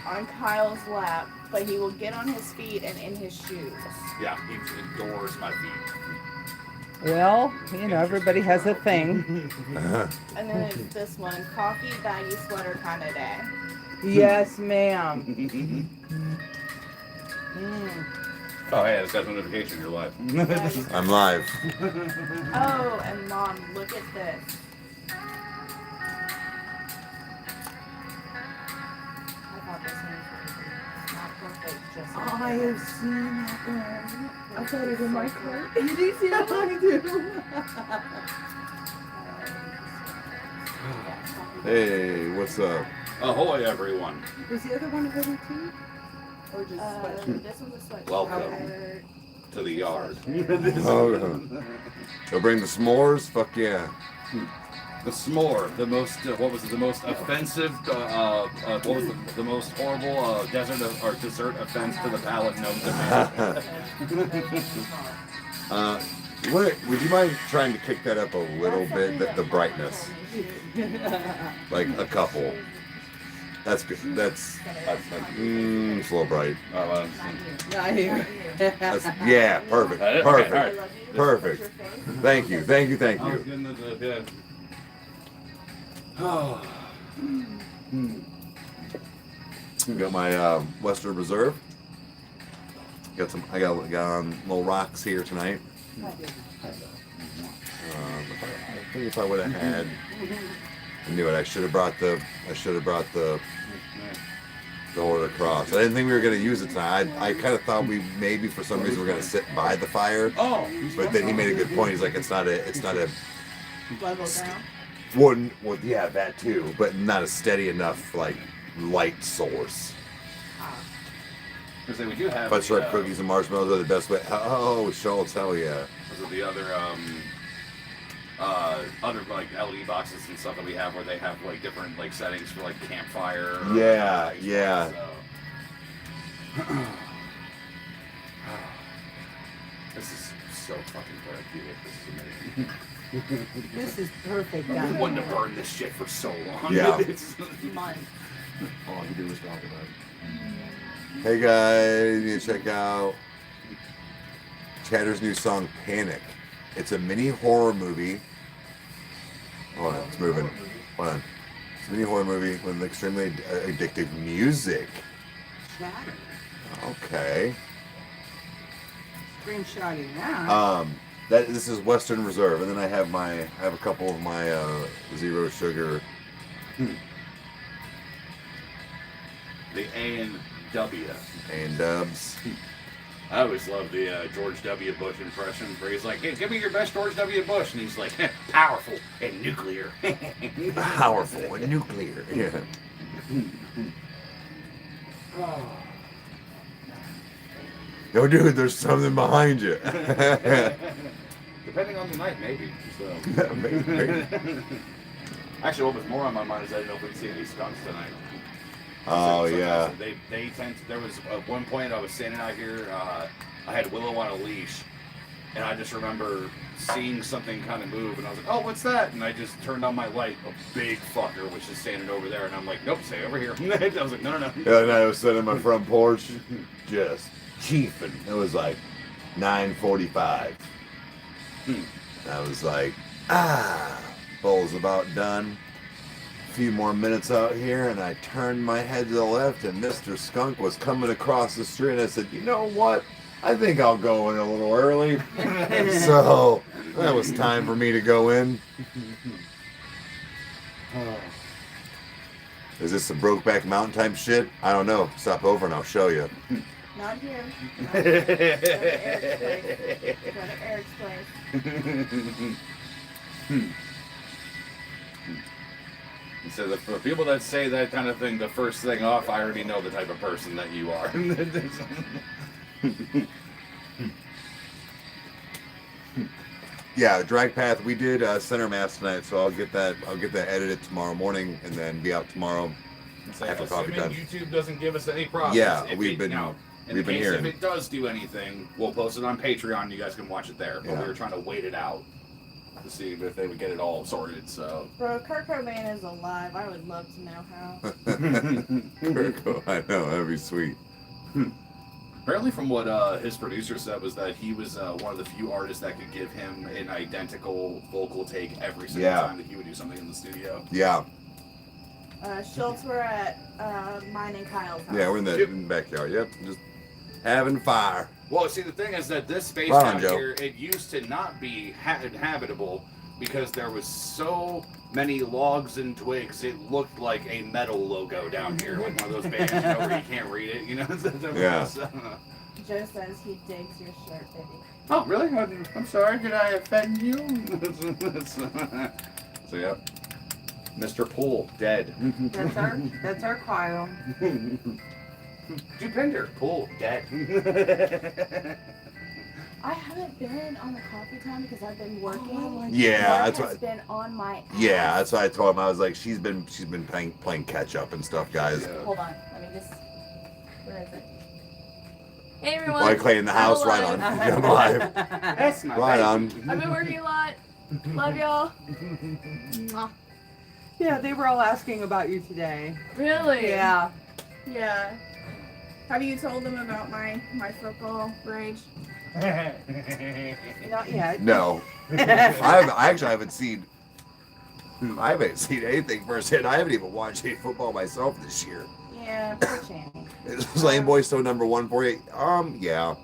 on Kyle's lap, but he will get on his feet and in his shoes. Yeah, he adores my feet. Well, you know, everybody has a thing. And then it's this one, coffee, baggy sweater kind of day. Yes, ma'am. Oh, hey, it's got notification. You're live. Yes. I'm live. Oh, and Mom, look at this. I thought this one was not perfect, just I have seen that one. I got it in my car. You do see that one? I do. Hey, what's up? Ahoy, everyone. Was the other one a hoodie too? Or just sweatshirt? This one's a sweatshirt. Welcome to the yard. Oh, they'll bring the s'mores? Fuck yeah. The s'more, the most, what was it, the most offensive, what was the most horrible desert or dessert offense to the palate known to man? Would you mind trying to kick that up a little bit, the brightness? Like a couple. That's good. That's it's a little bright. Not here. Yeah, perfect. Perfect. Perfect. Thank you. Thank you. Thank you. Got my Western Reserve. I got little rocks here tonight. I think if I would have had, I knew it. I should have brought the order across. I didn't think we were gonna use it tonight. I kind of thought we maybe for some reason we're gonna sit by the fire. Oh, but then he made a good point. He's like, it's not a Level down. well, yeah, that too, but not a steady enough like light source. because we do have. But shrimp cookies and marshmallows are the best way. Oh, Schultz, hell yeah. Those are the other like LED boxes and stuff that we have where they have like different like settings for like campfire. Yeah, yeah. So. This is so fucking therapeutic. This is amazing. This is perfect. I Down wanted to here. burn this shit for so long. Yeah. It's, Month. all you do is talk about it. Hey guys, you need to check out Chatter's new song Panic. It's a mini horror movie. Hold on, it's moving. Hold on. It's a mini horror movie with extremely addictive music. Chatter. Okay. Screenshotting that. This is Western Reserve, and then I have a couple of my zero sugar. The A&W. And dubs. I always love the George W. Bush impression where he's like, hey, give me your best George W. Bush. And he's like, powerful and nuclear. Powerful and nuclear. Yeah. Yo, dude, there's something behind you. Depending on the night, maybe. So. Maybe. Actually, what was more on my mind is I didn't know if we'd see any skunks tonight. Oh, yeah. They tend to, there was at one point I was standing out here, I had Willow on a leash, and I just remember seeing something kind of move, and I was like, oh, what's that? And I just turned on my light, a big fucker was just standing over there, and I'm like, nope, stay over here. I was like, no. Yeah, and I was sitting on my front porch, just chiefing. It was like 9:45. And I was like, bowl's about done. A few more minutes out here, and I turned my head to the left, and Mr. Skunk was coming across the street, and I said, you know what? I think I'll go in a little early. So that was time for me to go in. Is this some Brokeback Mountain type shit? I don't know. Stop over and I'll show you. Not here. Go to Eric's place. So for people that say that kind of thing, the first thing off, I already know the type of person that you are. Yeah, Drag Path. We did center mass tonight, so I'll get that edited tomorrow morning, and then be out tomorrow after coffee time. YouTube doesn't give us any problems. Yeah, If we've been hearing. If it does do anything, we'll post it on Patreon. You guys can watch it there. But Yeah. we were trying to wait it out. to see if they would get it all sorted. So. Bro, Kurt Cobain is alive. I would love to know how. I know, that'd be sweet. Apparently, from what his producer said, was that he was one of the few artists that could give him an identical vocal take every single time that he would do something in the studio. Yeah. Schultz, we're at mine and Kyle's house. Yeah, we're in the backyard. Yep, just having fire. Well, see, the thing is that this space Right on, down here, it used to not be inhabitable because there was so many logs and twigs. It looked like a metal logo down here, like one of those bands, where you can't read it, Yeah. Joe says he digs your shirt, baby. Oh, really? I'm sorry. Did I offend you? So, yeah. Mr. Poole, dead. That's our Kyle. Dupinder, Poole, dead. I haven't been on the coffee time because I've been working. Yeah, that's what what. been on my ass. Yeah, that's what I told him. I was like, she's been playing catch up and stuff, guys. Yeah. Hold on, let me just. Where is it? Hey everyone. Like Clay in the house, right on. I'm live. That's my Right baby. on. I've been working a lot. Love y'all. Mwah. Yeah, they were all asking about you today. Really? Yeah. Yeah. Have you told them about my football rage? Not yet. No, I actually haven't seen. I haven't seen anything firsthand. I haven't even watched any football myself this year. Yeah, poor Channing. Is Lane Boy still number 1 for you? Yeah.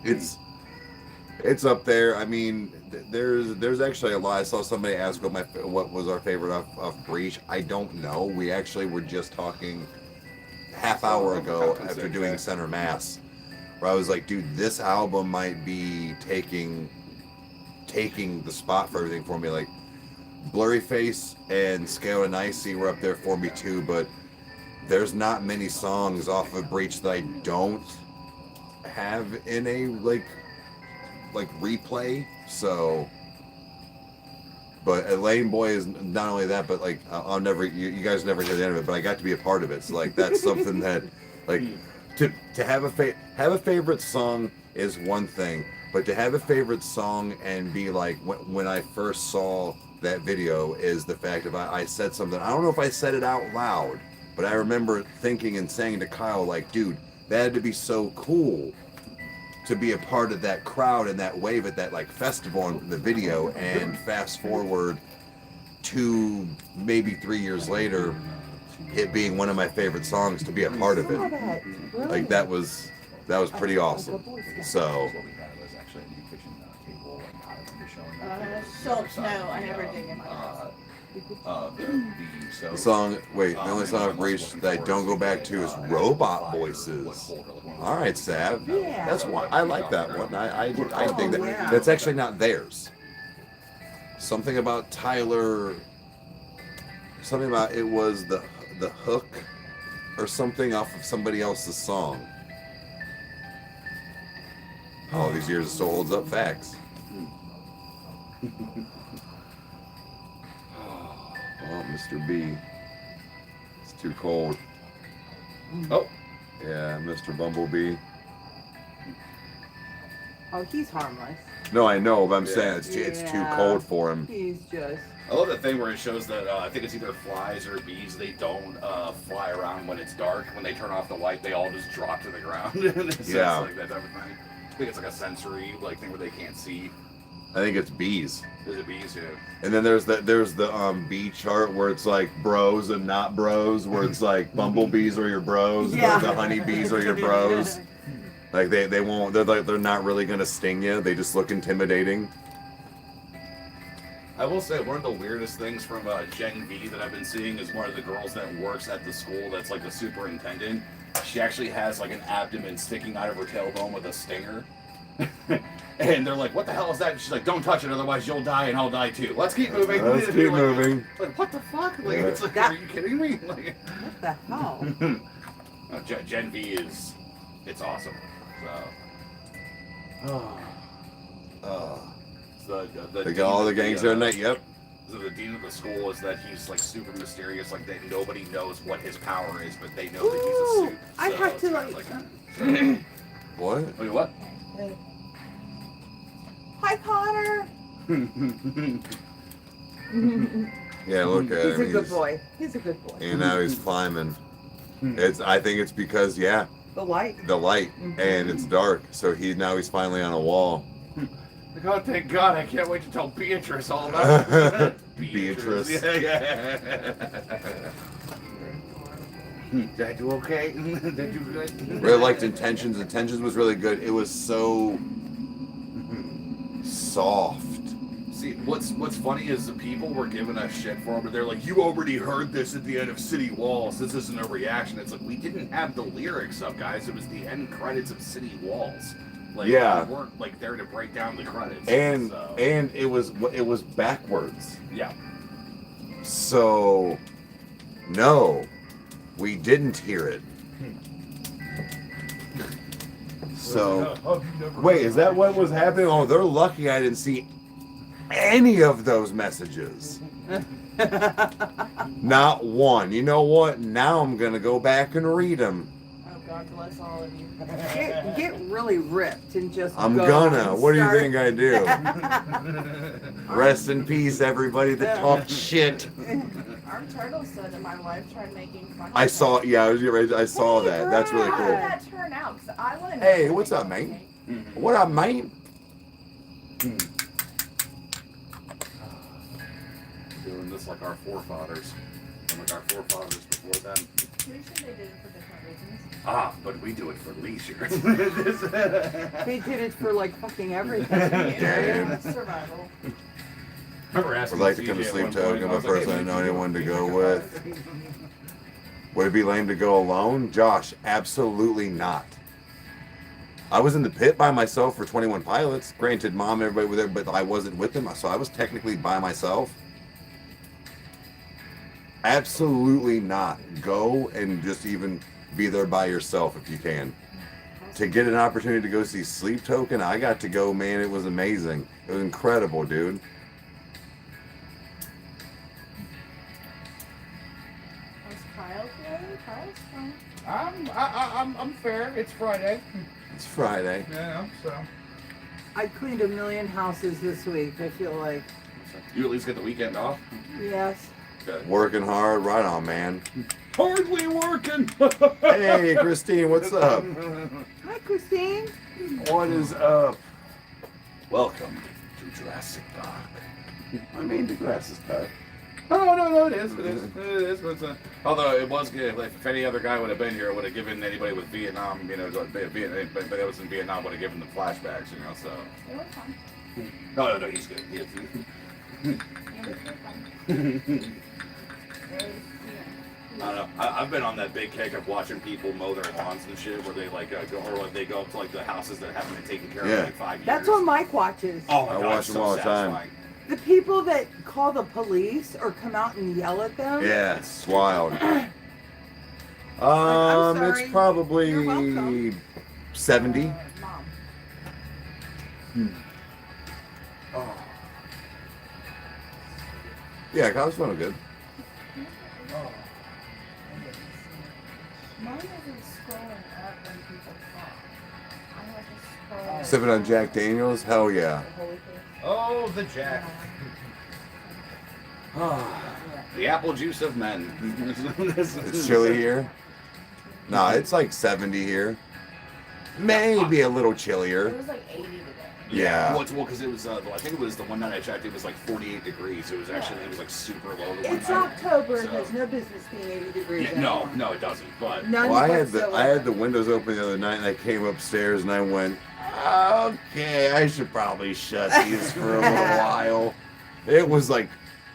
It's up there. I mean, there's actually a lot. I saw somebody ask what was our favorite of Breach. I don't know. We actually were just talking half hour ago after doing Center Mass, where I was like, dude, this album might be taking the spot for everything for me. Like Blurry Face and Scale and Icy were up there for me too, but there's not many songs off of Breach that I don't have in a like replay. So, but Lane Boy is not only that, but like I'll never, you guys never hear the end of it, but I got to be a part of it. So like that's something that like to have a favorite song is one thing, but to have a favorite song and be like when I first saw that video is the fact of I said something. I don't know if I said it out loud, but I remember thinking and saying to Kyle like, dude, that had to be so cool to be a part of that crowd and that wave at that like festival in the video. And fast forward to maybe 3 years later, it being one of my favorite songs, to be a part of it. Like that was pretty awesome. So Schultz, no, I never did get my the song, the only song I've reached that I don't go back to is Robot Voices. All right, Sav. Yeah. That's one. I like that one. I think that that's actually not theirs. Something about Tyler. Something about it was the hook or something off of somebody else's song. Oh, these years it still holds up. Facts. Oh, Mr. B. It's too cold. Oh. Yeah, Mr. Bumblebee. Oh, he's harmless. No, I know, but I'm saying it's too cold for him. He's just. I love that thing where it shows that I think it's either flies or bees. They don't fly around when it's dark. When they turn off the light, they all just drop to the ground. It's like that type of thing. I think it's like a sensory thing where they can't see. I think it's bees. There's a bees here. And then there's the bee chart where it's like bros and not bros, where it's like bumblebees are your bros, Yeah. the honeybees are your bros. Like they won't. They're not really gonna sting you. They just look intimidating. I will say one of the weirdest things from Gen V that I've been seeing is one of the girls that works at the school that's like the superintendent. She actually has like an abdomen sticking out of her tailbone with a stinger. And they're like, what the hell is that? And she's like, don't touch it, otherwise you'll die and I'll die too. Let's keep moving. Let's keep moving. Like, what the fuck? Like, it's like, are you kidding me? Like, What the hell? Gen V it's awesome. So, They got all the gangs there tonight. Yep. So the dean of the school is that he's like super mysterious, like that nobody knows what his power is, but they know that he's a suit. I So have to it's What? Wait, what? Hi, Connor. Yeah, look at He's him. a good boy. He's a good boy. And now he's climbing. I think it's because, The light. the light, and it's dark. So he's finally on a wall. Oh, thank God! I can't wait to tell Beatrice all about it. Beatrice. Yeah. Did I do okay? Did I do good? Really liked Intentions. Intentions was really good. It was so soft. See, what's funny is the people were giving us shit for it, but they're like, "You already heard this at the end of City Walls. This isn't a reaction." It's like we didn't have the lyrics up, guys. It was the end credits of City Walls. Like, Yeah. we weren't like there to break down the credits. And so. and it was backwards. Yeah. So no, we didn't hear it. So wait, is that what was happening? Oh, they're lucky I didn't see any of those messages. Not one. You know what? Now I'm gonna go back and read them. Oh, God bless all of you. Get really ripped and just I'm go gonna. and What do you start- think I do? Rest in peace, everybody that talked shit. Our turtle said that my wife tried making fun of I him. saw. Yeah, I saw Hey, that. That's really How did cool. that turn out? 'Cause I want to know. Hey, what's up, mate? What up, mate? Doing this like our forefathers. And like our forefathers before them. Pretty sure they did it for different reasons. But we do it for leisure. They did it for like fucking everything. Damn. Survival. Remember asking Would like to CJ come to at sleep one token, point, I but was like, person I hey, know you anyone to think go about with. it? Would it be lame to go alone? Josh, absolutely not. I was in the pit by myself for 21 Pilots. Granted, mom and everybody were there, but I wasn't with them, so I was technically by myself. Absolutely not. Go and just even be there by yourself if you can. To get an opportunity to go see Sleep Token, I got to go, man. It was amazing. It was incredible, dude. Was Kyle feeling? Kyle's fine. I'm fair. It's Friday. It's Friday. Yeah, so. I cleaned a million houses this week. I feel like, You at least get the weekend off? yes. Good. Working hard. Right on, man. Hardly working. Hey, Christine, what's up? Hi, Christine. What is up? Welcome to Jurassic Park. I mean, the grass is cut. Oh, no, it is. But, although it was good. Like, if any other guy would have been here, it would have given anybody with Vietnam, but it was in Vietnam, would have given them flashbacks, so. It was fun. No, he's good. It was fun. I don't know. I've been on that big kick of watching people mow their lawns and shit, where they they go up to like the houses that haven't been taken care of in like 5 years. That's what Mike watches. Oh my I God, watch it's them so all the time. satisfying. The people that call the police or come out and yell at them. Yeah, it's wild. I'm sorry. It's probably You're welcome. 70. Mom. Yeah, I was feeling good. Mine isn't scrolling up when people talk. I have to scroll. Sipping on Jack Daniels? Hell yeah. Holy thing. Oh, the Jack. The apple juice of men. It's chilly here. No, it's like 70 here. Maybe a little It chillier. was like 80 today. Yeah. Well, because it was, I think it was the one night I checked, it was like 48 degrees. It was actually, it was like super low. The one It's night. October. It So- has no business being 80 degrees. Yeah, anymore. no, it doesn't. But None Well, I whatsoever. had the windows open the other night, and I came upstairs and I went, okay, I should probably shut these for a little while. It was like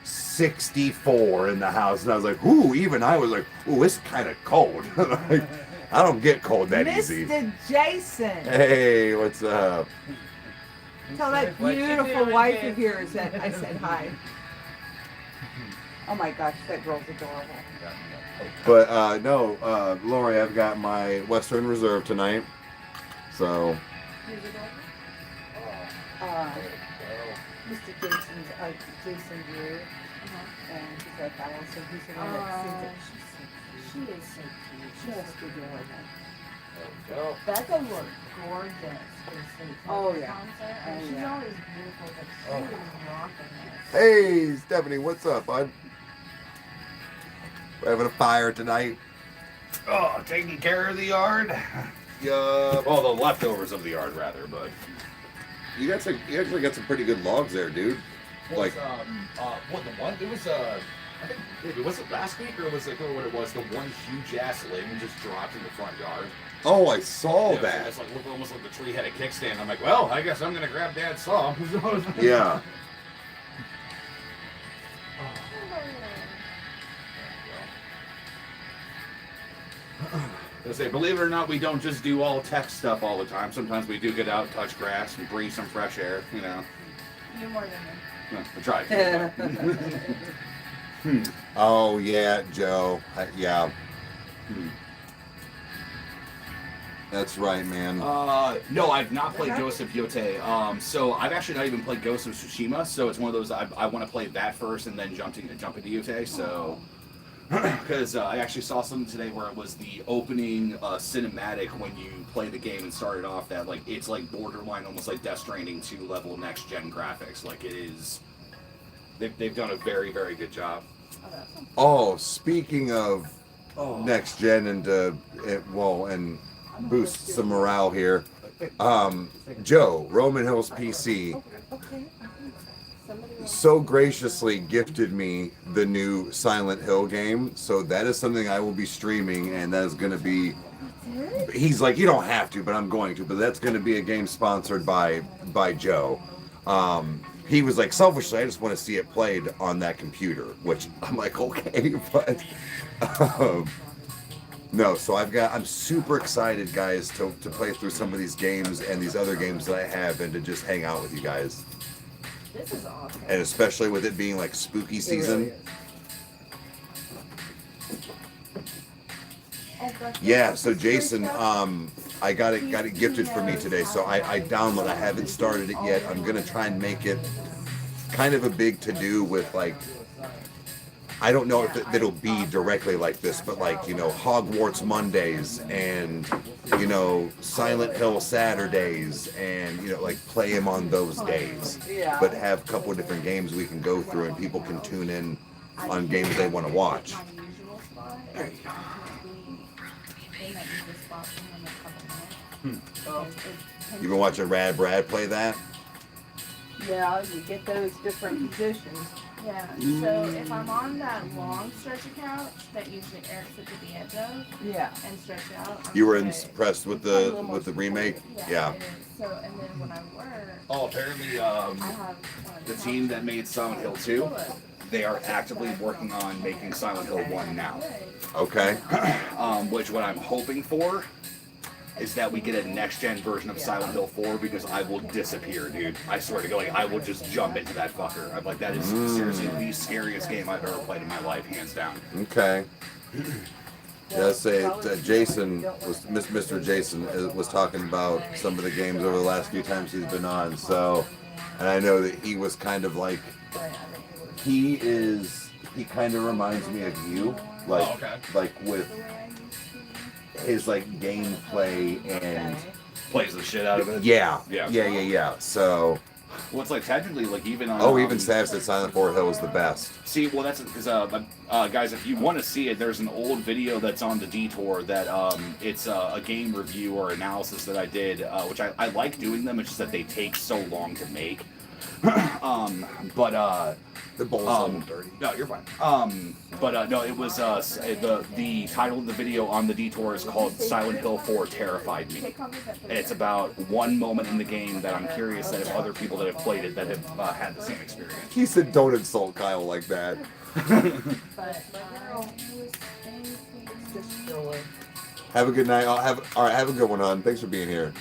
64 in the house, and I was like, ooh, even I was like, ooh, it's kind of cold. Like, I don't get cold that easy. Mr. Jason. Hey, what's up? Tell that beautiful wife of yours that I said hi. Oh my gosh, that girl's adorable. But no, Lori, I've got my Western Reserve tonight. So Mr. Jason's Jason Drew, and he's like, I also he's the one that sings it. She is so cute. She has to do with it. we go. Becca looked gorgeous for the State Oh, yeah. concert. Oh, And she's yeah. always beautiful, but she was rocking it. Hey, Stephanie, what's up, bud? We're having a fire tonight. Oh, taking care of the yard. Yeah. Well, the leftovers of the yard, rather, but. You actually got some pretty good logs there, dude. What the one? It was I think maybe was it last week or was it what it was? The one huge ass limb just dropped in the front yard. Oh, I saw Yeah, that. It's like looked almost like the tree had a kickstand. I'm like, well, I guess I'm gonna grab Dad's saw. Yeah. I say, believe it or not, we don't just do all tech stuff all the time. Sometimes we do get out, touch grass, and breathe some fresh air. You know. You more than me. No, I tried. Oh yeah, Joe. Yeah. That's right, man. No, I've not played Ghost of Yotei. So I've actually not even played Ghost of Tsushima. So it's one of those I want to play that first and then jump into Yotei. So because I actually saw something today where it was the opening cinematic when you play the game and started off that like it's like borderline almost like Death Stranding 2 level next gen graphics. Like it is. They've done a very, very good job. Oh, speaking of next gen and and boost some morale here. Joe, Roman Hills PC, so graciously gifted me the new Silent Hill game. So that is something I will be streaming, and that is going to be. He's like, you don't have to, but I'm going to. But that's going to be a game sponsored by Joe. He was like, selfishly, I just want to see it played on that computer, which I'm like, okay, but no. So I'm super excited, guys, to play through some of these games and these other games that I have, and to just hang out with you guys. This is awesome. And especially with it being like spooky season. Yeah. So Jason, I got it gifted for me today. So I download. I haven't started it yet. I'm gonna try and make it kind of a big to-do with like. I don't know if it'll be directly like this, but like, you know, Hogwarts Mondays and, you know, Silent Hill Saturdays and, you know, like play them on those days. But have a couple of different games we can go through and people can tune in on games they want to watch. There you go. You been watching Rad Brad play that? Yeah, you get those different positions. Yeah, so if I'm on that long stretchy couch that usually Eric sits at the edge of Yeah. and stretch out. You were okay. impressed with the remake? Yeah. It is. So, and then when I work, Oh, apparently, I have one of the team that made Silent Hill 2, they are actively working on making Silent Hill 1 now. Okay. Which what I'm hoping for is that we get a next-gen version of Silent Hill 4 because I will disappear, dude. I swear to God, like, I will just jump into that fucker. I'm like, that is seriously the scariest game I've ever played in my life, hands down. Okay. Yeah, say Jason was Mr. Jason was talking about some of the games over the last few times he's been on. So, and I know that he was kind of like he kind of reminds me of you, like like with his like gameplay and plays the shit out of it. Yeah. Yeah. So. Well, it's like technically, like even on. Even Sav said Silent Hill is the best. See, well, that's because guys, if you want to see it, there's an old video that's on the Detour that it's a game review or analysis that I did, which I like doing them. It's just that they take so long to make. The bowl's a little dirty. No, you're fine. No, it was the title of the video on the Detour is called Silent Hill 4 Terrified Me, and it's about one moment in the game that I'm curious that if other people that have played it that have had the same experience. He said, "Don't insult Kyle like that." Have a good night. All right. Have a good one, hon. Thanks for being here.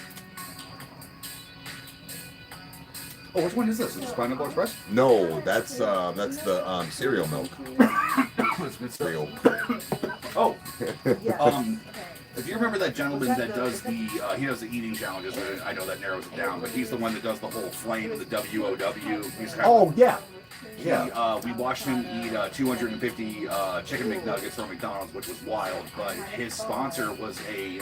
Oh, which one is this? Is this Pineapple Express? No, that's the cereal milk. It's good Cereal. Oh. If you remember that gentleman that does he does the eating challenges, I know that narrows it down, but he's the one that does the whole flame, the WOW. He's kind of, Oh yeah. We watched him eat 250 chicken McNuggets from McDonald's, which was wild. But his sponsor was a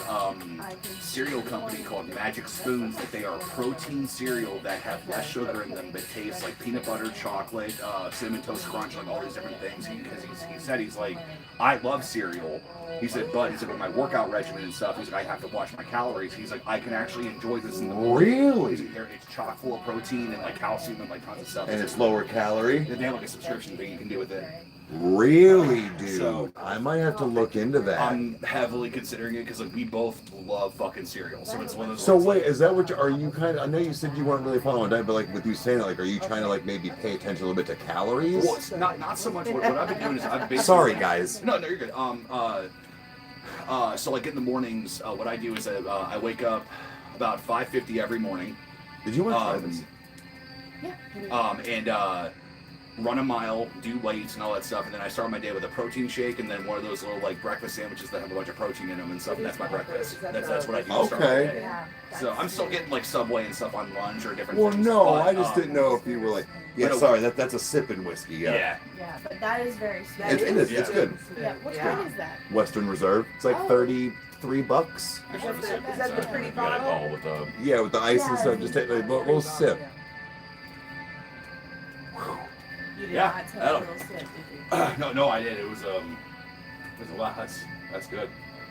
cereal company called Magic Spoons. That they are protein cereal that have less sugar in them, but taste like peanut butter, chocolate, cinnamon toast crunch, like all these different things. Because he said he's like, I love cereal. He said, but he's like, with my workout regimen and stuff, he's like, I have to watch my calories. He's like, I can actually enjoy this in the morning. Really? It's chock full of protein and like calcium and like tons of stuff. And it's lower calorie? They have like a subscription thing you can do with it. Really, dude? So, I might have to look into that. I'm heavily considering it because like we both love fucking cereal. So it's one of those. So ones, wait, like, is that what are you kind of? I know you said you weren't really following diet, but like with you saying that, like, are you trying to like maybe pay attention a little bit to calories? well, it's not so much. What I've been doing is I've basically. Sorry, guys. No, you're good. So like in the mornings, what I do is I wake up about 5:50 every morning. Did you want to try this? And run a mile, do weights and all that stuff, and then I start my day with a protein shake and then one of those little like breakfast sandwiches that have a bunch of protein in them and stuff. And that's my breakfast. That's what I do. To start my Okay. day. So I'm still getting like Subway and stuff on lunch or different. Well, things, no, but, I just didn't know if you were like. Yeah, but- sorry, that's a sipping whiskey. Yeah. Yeah, but that is very sweet. It is. It's good. Yeah, what kind is that? Western Reserve. It's like Oh. $33. Is that the pretty bottle? With the Yeah, with the ice and stuff. Just take a little sip. You did Yeah, not take a that'll- little sip, did you? no, I did. It was a lot. That's good.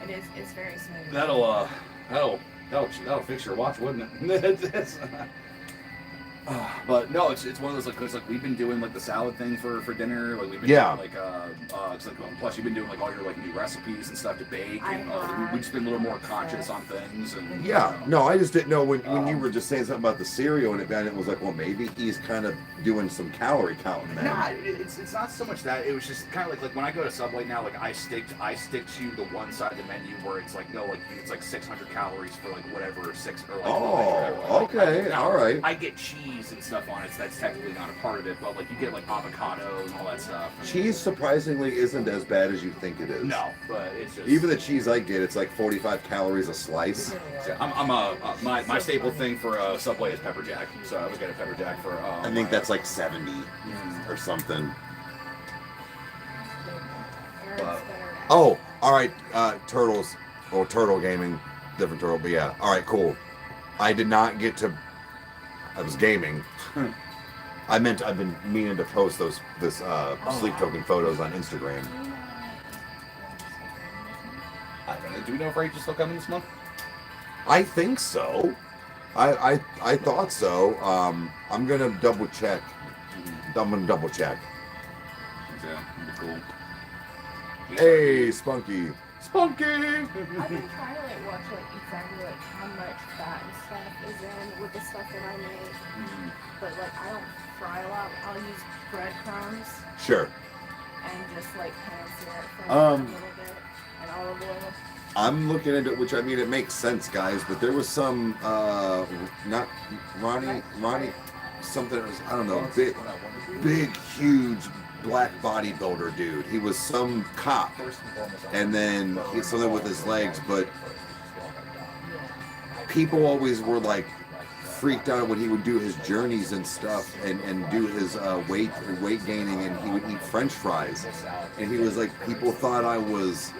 It's very smooth. That'll fix your watch, wouldn't it? But no, it's one of those like, 'cause, like we've been doing like the salad thing for dinner. Like we've been Yeah. doing plus you've been doing like all your like new recipes and stuff to bake, I and have. we've just been a little more conscious on things. And Yeah, you know. no, I just didn't know when you were just saying something about the cereal and it was like, well, maybe he's kind of doing some calorie counting then. Nah, it's not so much that. It was just kind of like when I go to Subway now, like I stick to the one side of the menu where it's like it's like 600 calories for like whatever six or like. whatever. Okay, Now, all right. I get cheese and stuff on it, so that's technically not a part of it. But like you get like avocado and all that stuff. Cheese surprisingly isn't as bad as you think it is. No, but it's just Even the cheese I get, it's like 45 calories a slice. my staple thing for Subway is pepper jack. So I always get a pepper jack for. I think that's like 70 or something. Eric's better at Oh, all right. Turtles or Turtle Gaming, different turtle, but yeah. All right, cool. I did not get to. I was gaming. I've been meaning to post this sleep token photos on Instagram. Do we know if Rachel's still coming this month? I think so. I thought so. I'm gonna double check. I'm gonna double check. Yeah, that'd be cool. Hey, Spunky. Spunky. I've been trying to like watch like exactly like how much fat and stuff is in with the stuff that I make. But like I don't fry a lot. I'll use breadcrumbs Sure. and just like pan sear it for a little bit and olive oil. I'm looking at it, which I mean, it makes sense, guys. But there was some, not Ronnie, something. It was, I don't know, big, huge black bodybuilder dude. He was some cop, and then he had something with his legs. But people always were like freaked out when he would do his journeys and stuff, and do his weight gaining, and he would eat French fries, and he was like, people thought I was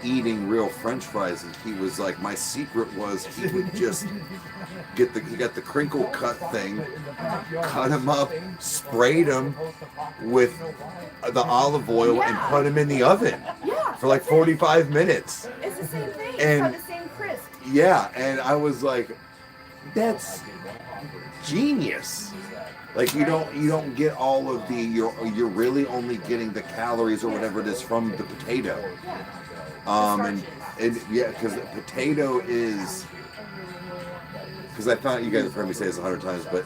eating real French fries, and he was like, my secret was he would just he got the crinkle cut thing, cut him up, sprayed him with the olive oil, and put him in the oven for like 45 minutes. It's the same thing. And- It's got the same crisp. Yeah, and I was like, that's genius. Like you don't get all of the you're really only getting the calories or whatever it is from the potato. And yeah, because the potato is, because I found, you guys have heard me say this 100 times, but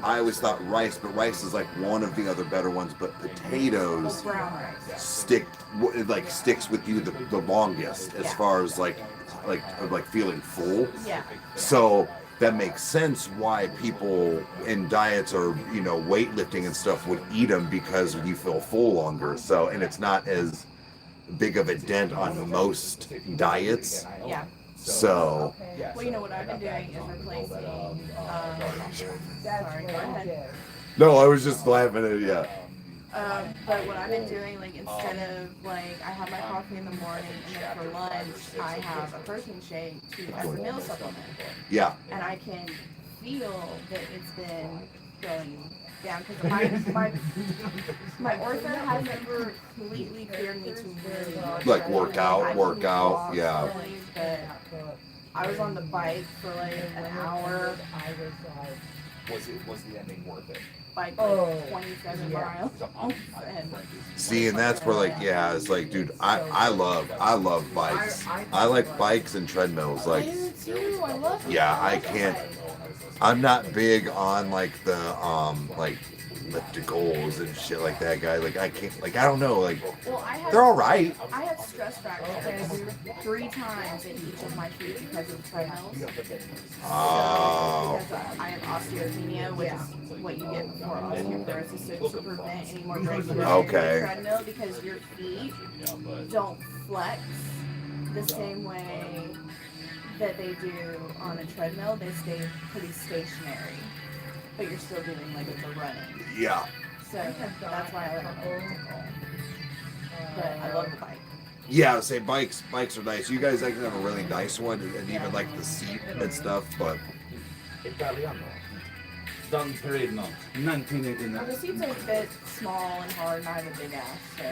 I always thought rice, but rice is like one of the other better ones. But potatoes Brown rice. sticks with you the longest as far as like feeling full. Yeah. So that makes sense why people in diets or weightlifting and stuff would eat them, because you feel full longer. So, and it's not as big of a dent on most diets. Yeah. So Well, you know what I've been doing is replacing. Sorry, go ahead. No, I was just laughing at yeah. But what I've been doing, like instead of like I have my coffee in the morning and then for lunch I have a protein shake as a meal supplement. Yeah. And I can feel that it's been going down because my ortho has never completely cleared me to really Like work out, yeah. But I was on the bike for like an hour. Was the ending worth it? Like 27 miles. See, and that's where like it's like, dude, I love bikes. I like bikes and treadmills. Like, I do too. I love it. yeah, I can't. I'm not big on like the like ellipticals and shit like that, guy. Like I can't. Like I don't know. Like they're all right. I have stress fractures 3 times in each of my feet because of treadmills. Oh. Because I have osteopenia, which is what you get before osteoporosis, so to prevent any more breaks in the treadmill, because your feet don't flex the same way that they do on a treadmill. They stay pretty stationary, but you're still doing like the running. Yeah. So that's why I like it. But I love the bike. Yeah, say bikes are nice. You guys actually have a really nice one, and even like the seat and stuff. But Italiano. Done Torino, 1989. The seats are a bit small and hard, and I have a big ass, so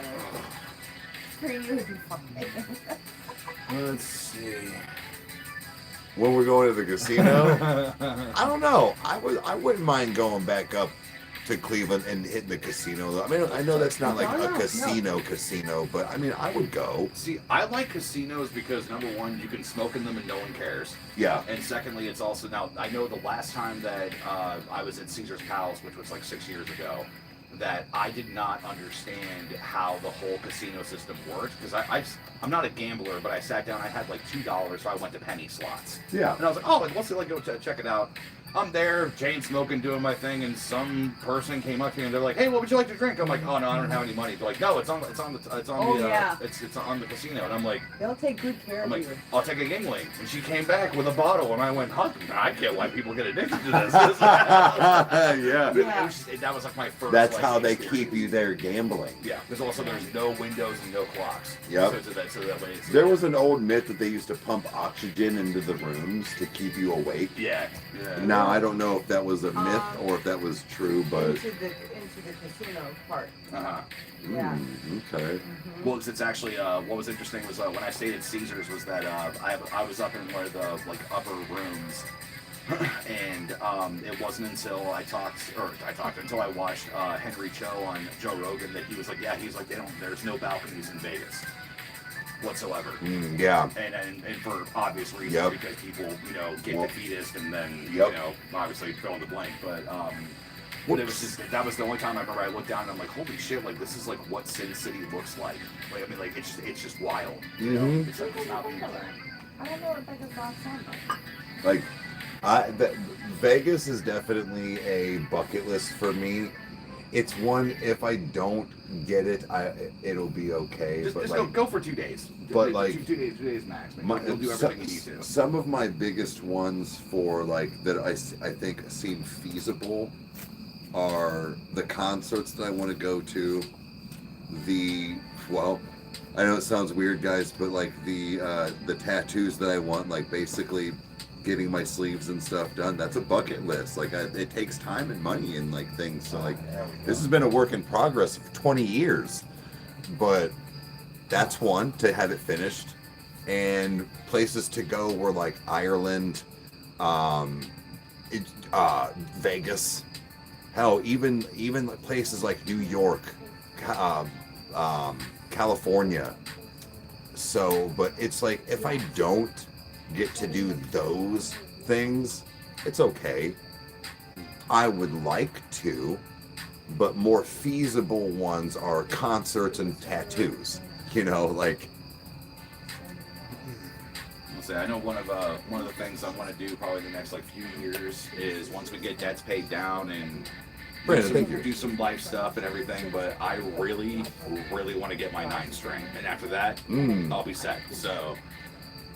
for you it'd be fine. let's see. When we're going to the casino, I don't know. I wouldn't mind going back up to Cleveland and hitting the casino. I mean, I know that's not like a casino, but I mean, I would go. See, I like casinos because number one, you can smoke in them and no one cares. Yeah. And secondly, it's also now I know the last time that I was at Caesar's Palace, which was like 6 years ago, that I did not understand how the whole casino system worked because I'm not a gambler, but I sat down. I had like $2, so I went to penny slots. Yeah. And I was like, oh, like, let's go check it out. I'm there, chain smoking, doing my thing, and some person came up to me and they're like, "Hey, what would you like to drink?" I'm like, "Oh no, I don't have any money." They're like, "No, it's on the casino." And I'm like, They'll take good care I'm of like, you. "I'll take a Yingling." And she came back with a bottle, and I went, "Huh? I can't let people get addicted to this." Yeah. That was like my first. That's like, how they experience. keep you there gambling. Yeah, because also there's no windows and no clocks. Yep. So that way it's. There was an old myth that they used to pump oxygen into the rooms to keep you awake. Yeah. Now I don't know if that was a myth or if that was true, but Into the casino part. Yeah. Okay. Well, it's actually what was interesting was when I stayed at Caesar's was that I was up in one of the like upper rooms, and it wasn't until I talked until I watched Henry Cho on Joe Rogan that he was like, there's no balconies in Vegas whatsoever. Yeah. And for obvious reasons because people get defeatist and then obviously fill in the blank, but it was just that was the only time I remember I looked down and I'm like, holy shit, like this is like what Sin City looks like. Like I mean, like it's just wild. It's like it's not being I don't know what Vegas last time. Like, Vegas is definitely a bucket list for me. It's one, if I don't get it, it'll be okay. Just like, go for 2 days. But like 2 days max. You'll do everything you need to. Some of my biggest ones for like that I think seem feasible are the concerts that I want to go to. I know it sounds weird, guys, but like the tattoos that I want, like basically getting my sleeves and stuff done, that's a bucket list. Like it takes time and money and like things. So like this has been a work in progress for 20 years, but that's one, to have it finished. And places to go were like Ireland, Vegas, hell, even places like New York, California. So, but it's like if I don't get to do those things, it's okay. I would like to, but more feasible ones are concerts and tattoos. Like. I know one of the things I want to do probably the next like few years is once we get debts paid down and do some life stuff and everything, but I really want to get my 9-string, and after that I'll be set. So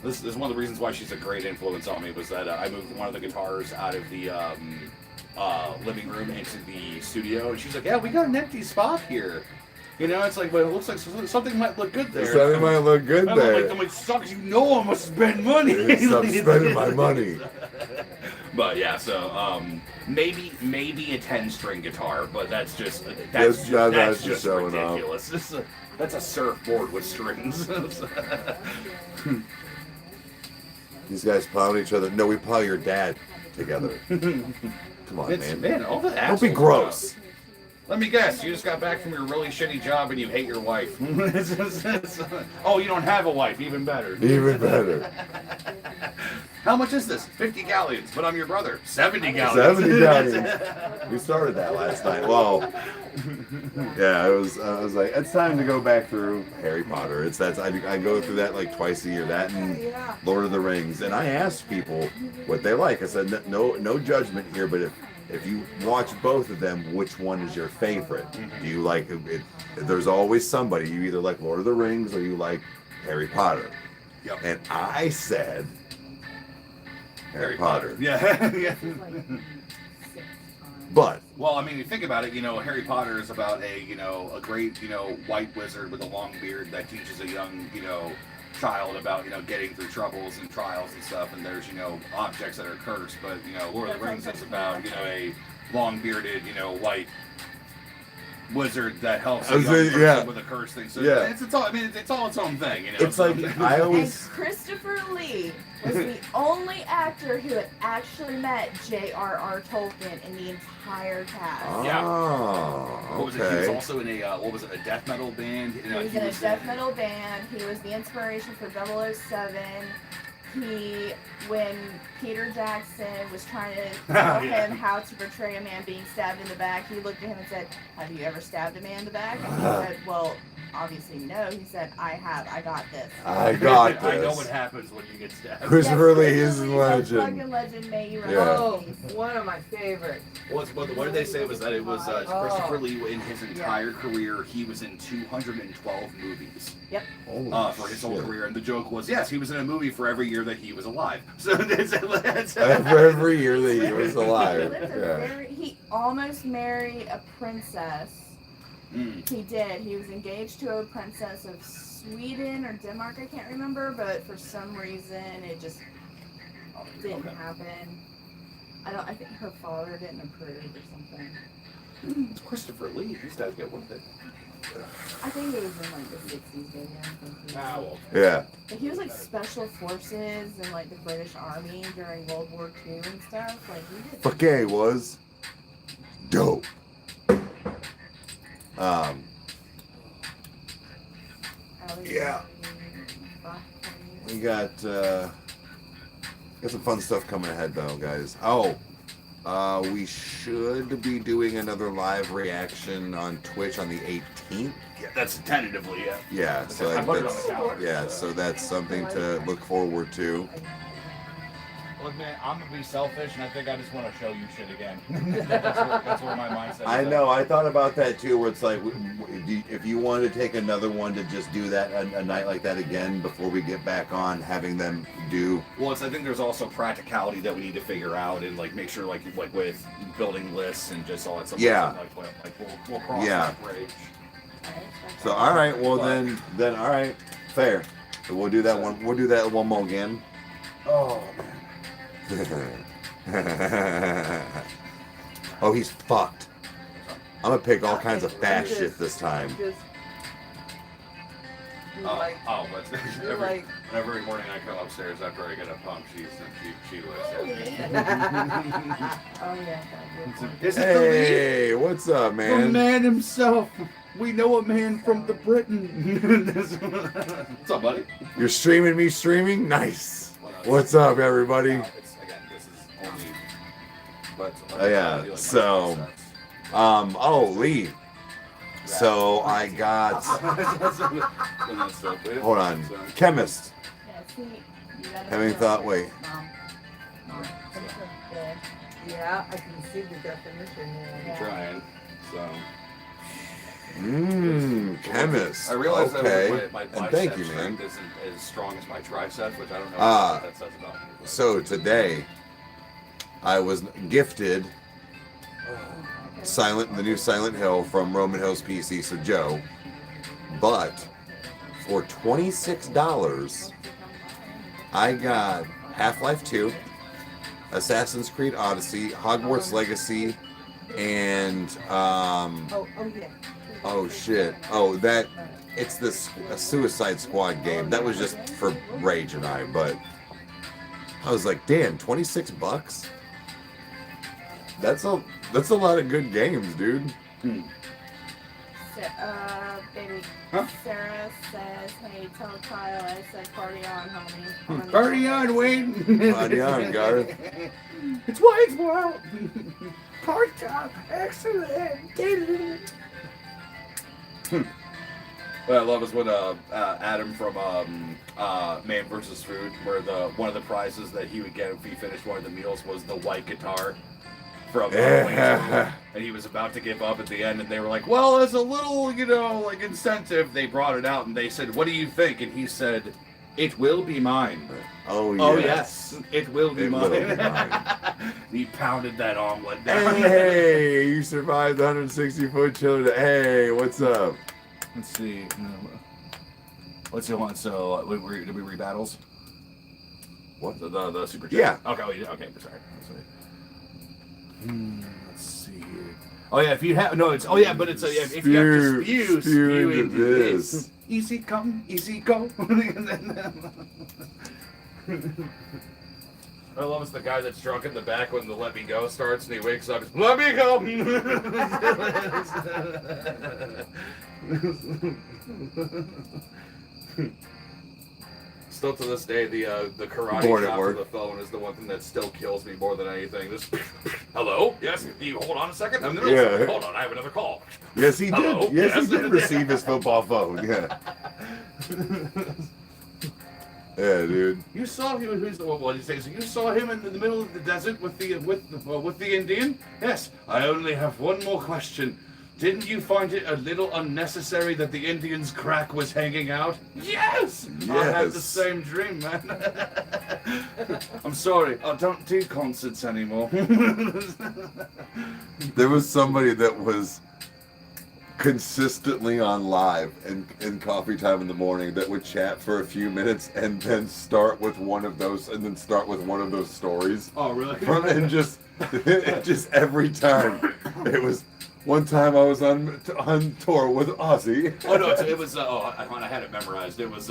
this is one of the reasons why she's a great influence on me, was that I moved one of the guitars out of the living room into the studio, and she's like, "Yeah, we got an empty spot here." You know, it's like, but it looks like something might look good there. Something might look good there. I'm like, sucks. You know, I must spend money. Stop spending my money. But yeah, so maybe a 10-string guitar, but that's just ridiculous. That's a surfboard with strings. These guys plowing each other. No, we plow your dad together. Come on, man. All the don't be gross. Let me guess, you just got back from your really shitty job and you hate your wife. Oh, you don't have a wife, even better. Even better. How much is this? 50 galleons, but I'm your brother. 70 galleons. 70 galleons. We started that last night. Well, yeah, I was like, it's time to go back through Harry Potter. I go through that like twice a year, that and Lord of the Rings. And I asked people what they like. I said, no judgment here, but if you watch both of them, which one is your favorite? Do you like it? There's always somebody. You either like Lord of the Rings or you like Harry Potter. Yep. And I said Harry Potter. Yeah. But well, I mean, you think about it. You know, Harry Potter is about a great white wizard with a long beard that teaches a young child about getting through troubles and trials and stuff, and there's objects that are cursed, but Lord of the Rings is about a long bearded white wizard that helps a young person with a curse thing. So it's all it's all its own thing. It's like I always. And Christopher Lee was the only actor who had actually met J.R.R. Tolkien in the entire cast. Oh, What was it? He was also in a death metal band. He was in a death metal band. He was the inspiration for 007. When Peter Jackson was trying to tell him how to portray a man being stabbed in the back, he looked at him and said, "Have you ever stabbed a man in the back?" And he said, "Well, obviously no." He said, "I have. I got this." I got this. I know what happens when you get stabbed. Christopher Lee is a legend. Fucking legend, may you Oh, one of my favorites. What did they say was that it was Christopher Lee in his entire career, he was in 212 movies. Yep. For his whole career, and the joke was, yes, he was in a movie for every year that he was alive. So for every year that he was alive. He almost married a princess. He did. He was engaged to a princess of Sweden or Denmark, I can't remember, but for some reason it just didn't happen. I think her father didn't approve or something. It's Christopher Lee. These guys get with it. I think it was in like the 60s, maybe. Yeah. But he was like special forces in like the British Army during World War II and stuff. Like he did. Fuck yeah, he was dope. Yeah. We got some fun stuff coming ahead though, guys. We should be doing another live reaction on Twitch on the 18th. Yeah, that's tentatively, yeah. Yeah, so so that's something to look forward to. Look, man, I'm gonna be selfish, and I think I just want to show you shit again. that's where my mindset is. I know. I thought about that too. Where it's like, if you wanted to take another one to just do that a night like that again before we get back on, having them do. Well, I think there's also practicality that we need to figure out and like make sure like with building lists and just all that stuff. Yeah. Like we'll cross that bridge. So all right. Well then all right. Fair. So we'll do that one. We'll do that one more again. Oh man. Oh, he's fucked. I'm gonna pick all kinds of fast shit this time. Every morning I come upstairs after I get a pump, she looks at me. Oh yeah. Hey, what's up, man? The man himself. We know a man from the Britain. What's up, buddy? You're streaming me streaming? Nice. What's up, everybody? So, Lee. So I got. Hold on, chemist. Having thought. Wait. Yeah, I can see the definition. I'm trying. So. Chemist. I realize that my and thank you, man. Isn't as strong as my triceps, which I don't know what that says about me. So today, I was gifted the new Silent Hill from Roman Hills PC, so Joe. But for $26, I got Half-Life 2, Assassin's Creed Odyssey, Hogwarts Legacy, and it's this a Suicide Squad game. That was just for Rage and I, but I was like, damn, $26? That's a lot of good games, dude. Baby, Huh? Sarah says, hey, tell Kyle I said party on, homie. Party on, Wayne. Party on, Garth. It's Wayne's World. Party time. Excellent. What I love is when Adam from Man vs. Food, where one of the prizes that he would get if he finished one of the meals was the white guitar from Wayne's World. And he was about to give up at the end, and they were like, well, as a little, like incentive, they brought it out, and they said, what do you think? And he said, it will be mine. Oh, yes. Oh, yes. It will be mine. Will be mine. He pounded that omelet down. Hey, you survived the 160-foot chiller. Hey, what's up? Let's see. Let's go on. So, did we read battles? What? The super chat? Yeah. Okay, okay, sorry. Let's see here. Oh, yeah, if you have... No, it's... Oh, yeah, but it's... if you have to spew into this. Easy come, easy go. I love it's the guy that's drunk in the back when the Let Me Go starts and he wakes up. Let me go! Still to this day, the karate chop of the phone is the one thing that still kills me more than anything. This, hello? Yes, you hold on a second. Yeah. Hold on, I have another call. Yes, he Hello? did. Yes, he did receive his football phone. Yeah. Yeah, dude. You saw him. What did he say? So you saw him in the middle of the desert with the Indian? Yes. I only have one more question. Didn't you find it a little unnecessary that the Indian's crack was hanging out? Yes! I had the same dream, man. I'm sorry, I don't do concerts anymore. There was somebody that was consistently on live in coffee time in the morning that would chat for a few minutes and then start with one of those stories. Oh, really? And just every time it was. One time I was on tour with Ozzy. Oh no, it was. I had it memorized. It was.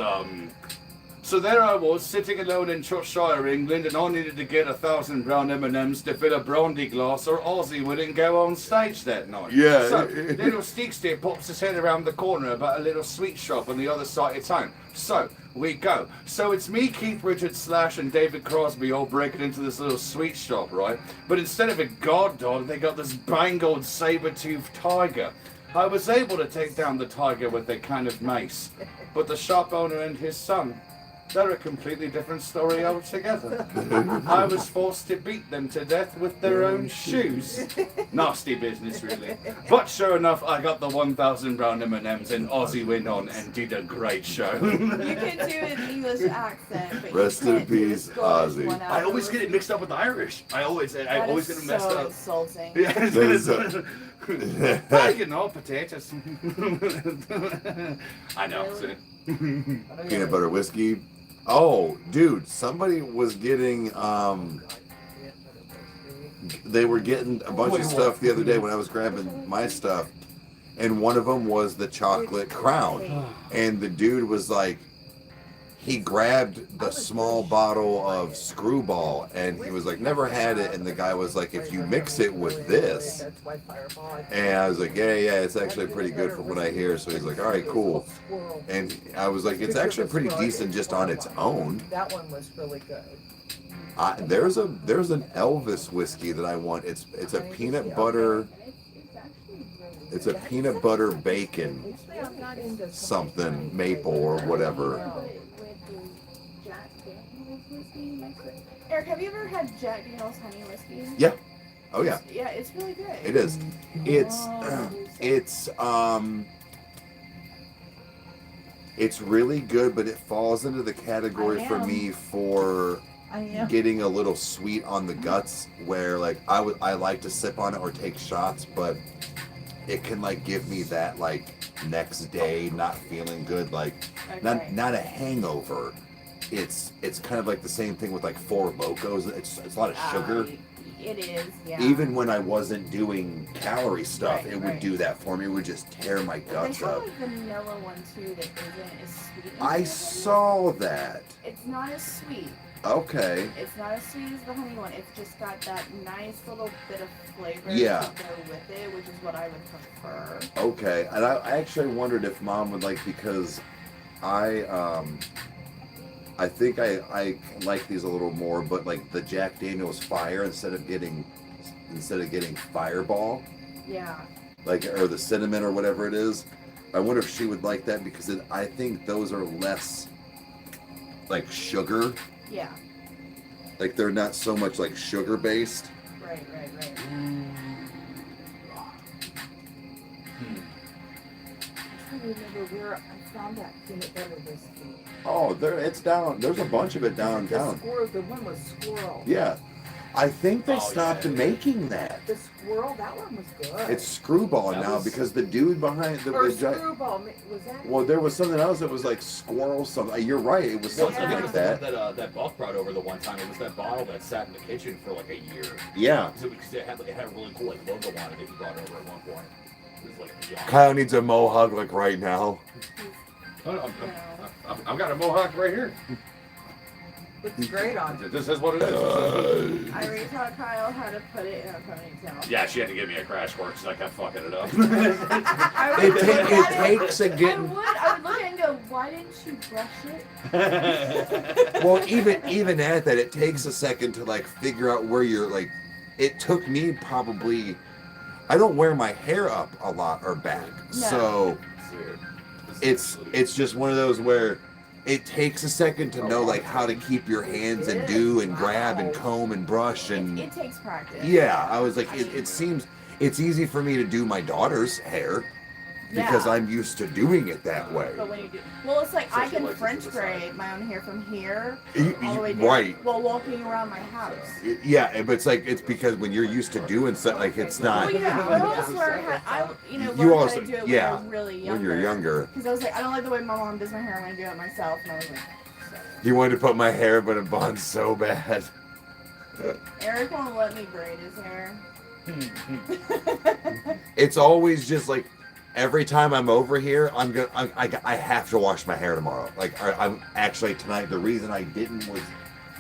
So there I was, sitting alone in Cheshire, England, and I needed to get 1,000 brown M&Ms to fill a brandy glass, or Ozzy wouldn't go on stage that night. Yeah. So little Stickstick pops his head around the corner about a little sweet shop on the other side of town. So we go. So it's me, Keith Richards, Slash, and David Crosby all breaking into this little sweet shop, right? But instead of a guard dog, they got this bangled saber-toothed tiger. I was able to take down the tiger with a kind of mace, but the shop owner and his son, they're a completely different story altogether. I was forced to beat them to death with their own shoes. Nasty business, really. But sure enough, I got the 1,000 brown M&Ms, and Ozzy went on and did a great show. You can do an English accent, but Rest you in can't do peace, the Scottish Ozzy. one I always get it afterwards. mixed up with Irish. I always get them messed so up. Insulting. Yeah. Bacon, all potatoes. I know. Really? Peanut butter whiskey. Oh, dude, somebody was getting they were getting a bunch of stuff the other day when I was grabbing my stuff, and one of them was the chocolate crown, and the dude was like, he grabbed the small bottle of Screwball, and he was like, never had it, and the guy was like, if you mix it with this, and I was like, yeah, it's actually pretty good from what I hear. So he's like, all right, cool. And I was like, it's actually pretty decent just on its own. That one was really good. There's an Elvis whiskey that I want. It's a peanut butter. It's a peanut butter bacon something maple or whatever. Eric, have you ever had Jack Daniel's honey whiskey? Yeah. Oh yeah. Yeah, it's really good. It is. It's really good, but it falls into the category for me for I am. getting a little sweet on the guts, where like I like to sip on it or take shots, but it can like give me that like next day not feeling good, like Okay. not a hangover. It's kind of like the same thing with like Four Locos. It's a lot of sugar. It is, yeah. Even when I wasn't doing calorie stuff, Right, it would right. do that for me. It would just tear my guts They have up. like the vanilla one too that isn't as sweet. as I the saw that. honey. It's not as sweet. Okay. It's not as sweet as the honey one. It's just got that nice little bit of flavor Yeah. to go with it, which is what I would prefer. Okay. And I actually wondered if Mom would like, because I think I like these a little more, but like the Jack Daniel's Fire instead of getting Fireball, Yeah. like, or the cinnamon or whatever it is. I wonder if she would like that, because I think those are less like sugar. Yeah. Like they're not so much like sugar based. Right. I remember where I found that peanut butter whiskey. Oh, it's down. There's a bunch of it downtown. The one was squirrel. Yeah, I think they Oh, stopped yeah. making that. The squirrel, that one was good. It's Screwball That now, was- because the dude behind the or giant. screwball, was that? Well, there was something else that was like squirrel something. You're right. It was Well, something I think like it was that. the one that Buck brought over the one time. It was that bottle that sat in the kitchen for like a year. Yeah. Because it had a really cool like logo on it that he brought over at one point. It was like beyond. Kyle needs a mohawk like right now. Oh, I've got a mohawk right here. Looks great on it. This is what it is. I already taught Kyle how to put it in a ponytail. Yeah, she had to give me a crash course because I kept fucking it up. I It, would ta- look it at takes a I getting. would look at it and go, why didn't you brush it? Well, even at that, it takes a second to like figure out where you're like. It took me probably. I don't wear my hair up a lot or back, so it's just one of those where it takes a second to know like how to keep your hands and do and grab and comb and brush and It takes practice. yeah. I was like, it seems it's easy for me to do my daughter's hair because Yeah. I'm used to doing it that way. But when you do, well, it's like So I she can likes it French to the side. braid my own hair from here Y- all the way down right. while walking around my house. Yeah, but it's because when you're used to doing stuff, like it's not Well, girls learn how, You learn how also- to do it yeah, when I was really younger. when you're younger. Because I was like, I don't like the way my mom does my hair. I'm gonna do it myself. And I was like, so. He wanted to put my hair but in bun so bad. Eric won't let me braid his hair. It's always just like every time I'm over here, I have to wash my hair tomorrow. Like I'm actually tonight. The reason I didn't was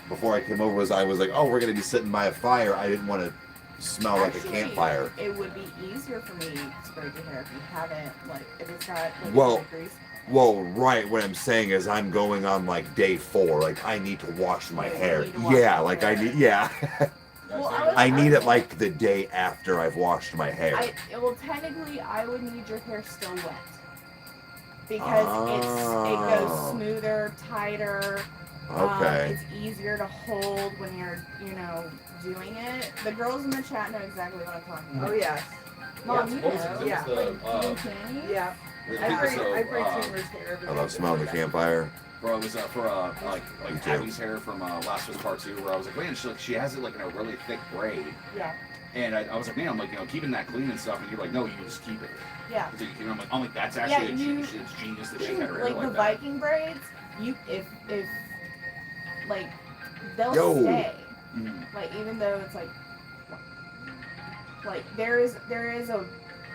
before I came over was I was like, oh, we're gonna be sitting by a fire. I didn't want to smell like a Actually, campfire. It would be easier for me to braid your hair if you haven't, like, if it's got like Well, grease. Well, right. What I'm saying is I'm going on like day 4. Like I need to wash my Yeah, you hair. need to wash Yeah, your like hair. I need. Yeah. Well, I need it like the day after I've washed my hair. Well, technically, I would need your hair still wet because it goes Oh. smoother, tighter. Okay. It's easier to hold when you're, doing it. The girls in the chat know exactly what I'm talking about. Oh yeah, Mom, you What was it? know. It was Yeah. the, Kenny? yeah. I bring Timber's hair. I love smelling the campfire. Bro, it was for Me like too. Abby's hair from Last of Us Part 2, where I was like, man, she has it like in a really thick braid, Yeah. and I was like, man, I'm like, keeping that clean and stuff, and you're like, no, you just keep it. Yeah. So you keep it. I'm like, that's actually Yeah, it's genius that she had her hair Like like the that. Viking braids, if like they'll Yo. stay. Mhm. Like even though it's like there is a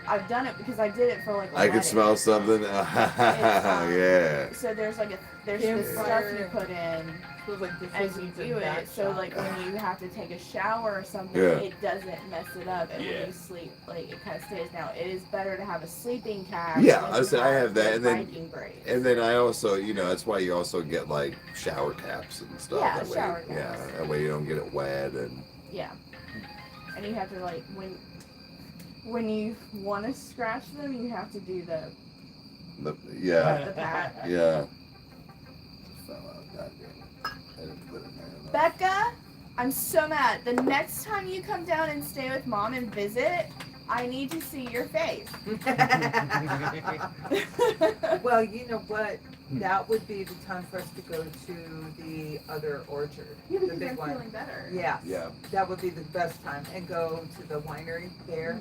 I've done it because I did it for like a I can wedding. smell something. Yeah. So there's this Campfire. stuff you put in Feels like this as isn't you a do back it. So shot. like when you have to take a shower or something, Yeah. it doesn't mess it up. And Yeah. when you sleep, like it kind of stays. Now it is better to have a sleeping cap. Yeah, than I to said I have that, the and then- Viking braids. And then I also, that's why you also get like shower caps and stuff. Yeah, that way, shower Yeah, caps. that way you don't get it wet and. Yeah. And you have to like when you want to scratch them, you have to do the Yeah. pat. Yeah. Fell out. God damn it. I didn't put it in there. Becca, I'm so mad. The next time you come down and stay with Mom and visit, I need to see your face. Well, you know what? That would be the time for us to go to the other orchard, Yeah, the because big I'm one. feeling better. Yeah, Yeah. that would be the best time, and go to the winery there,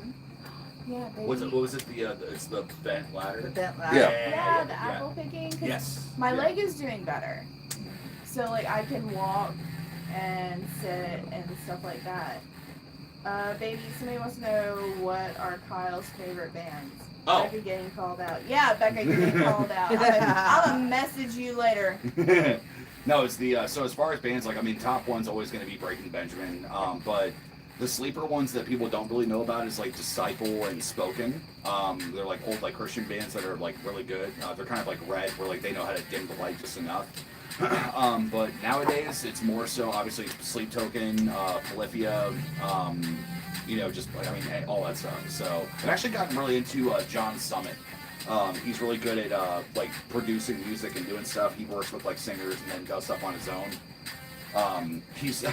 Yeah, baby. What was it? It's the bent ladder. the bent ladder. Yeah, the apple picking. 'Cause Yes. my Yeah. leg is doing better. So, like, I can walk and sit and stuff like that. Baby, somebody wants to know what are Kyle's favorite bands. Oh. Becca getting called out. Yeah, Becca getting called out. I'm gonna message you later. No, it's the so as far as bands, like I mean, top one's always going to be Breaking Benjamin, but the sleeper ones that people don't really know about is like Disciple and Spoken. They're like old like Christian bands that are like really good. They're kind of like Red, where like they know how to dim the light just enough. But nowadays it's more so obviously Sleep Token, Polyphia, you know, just I mean all that stuff. So I've actually gotten really into John Summit. He's really good at like producing music and doing stuff. He works with like singers and then does stuff on his own. He's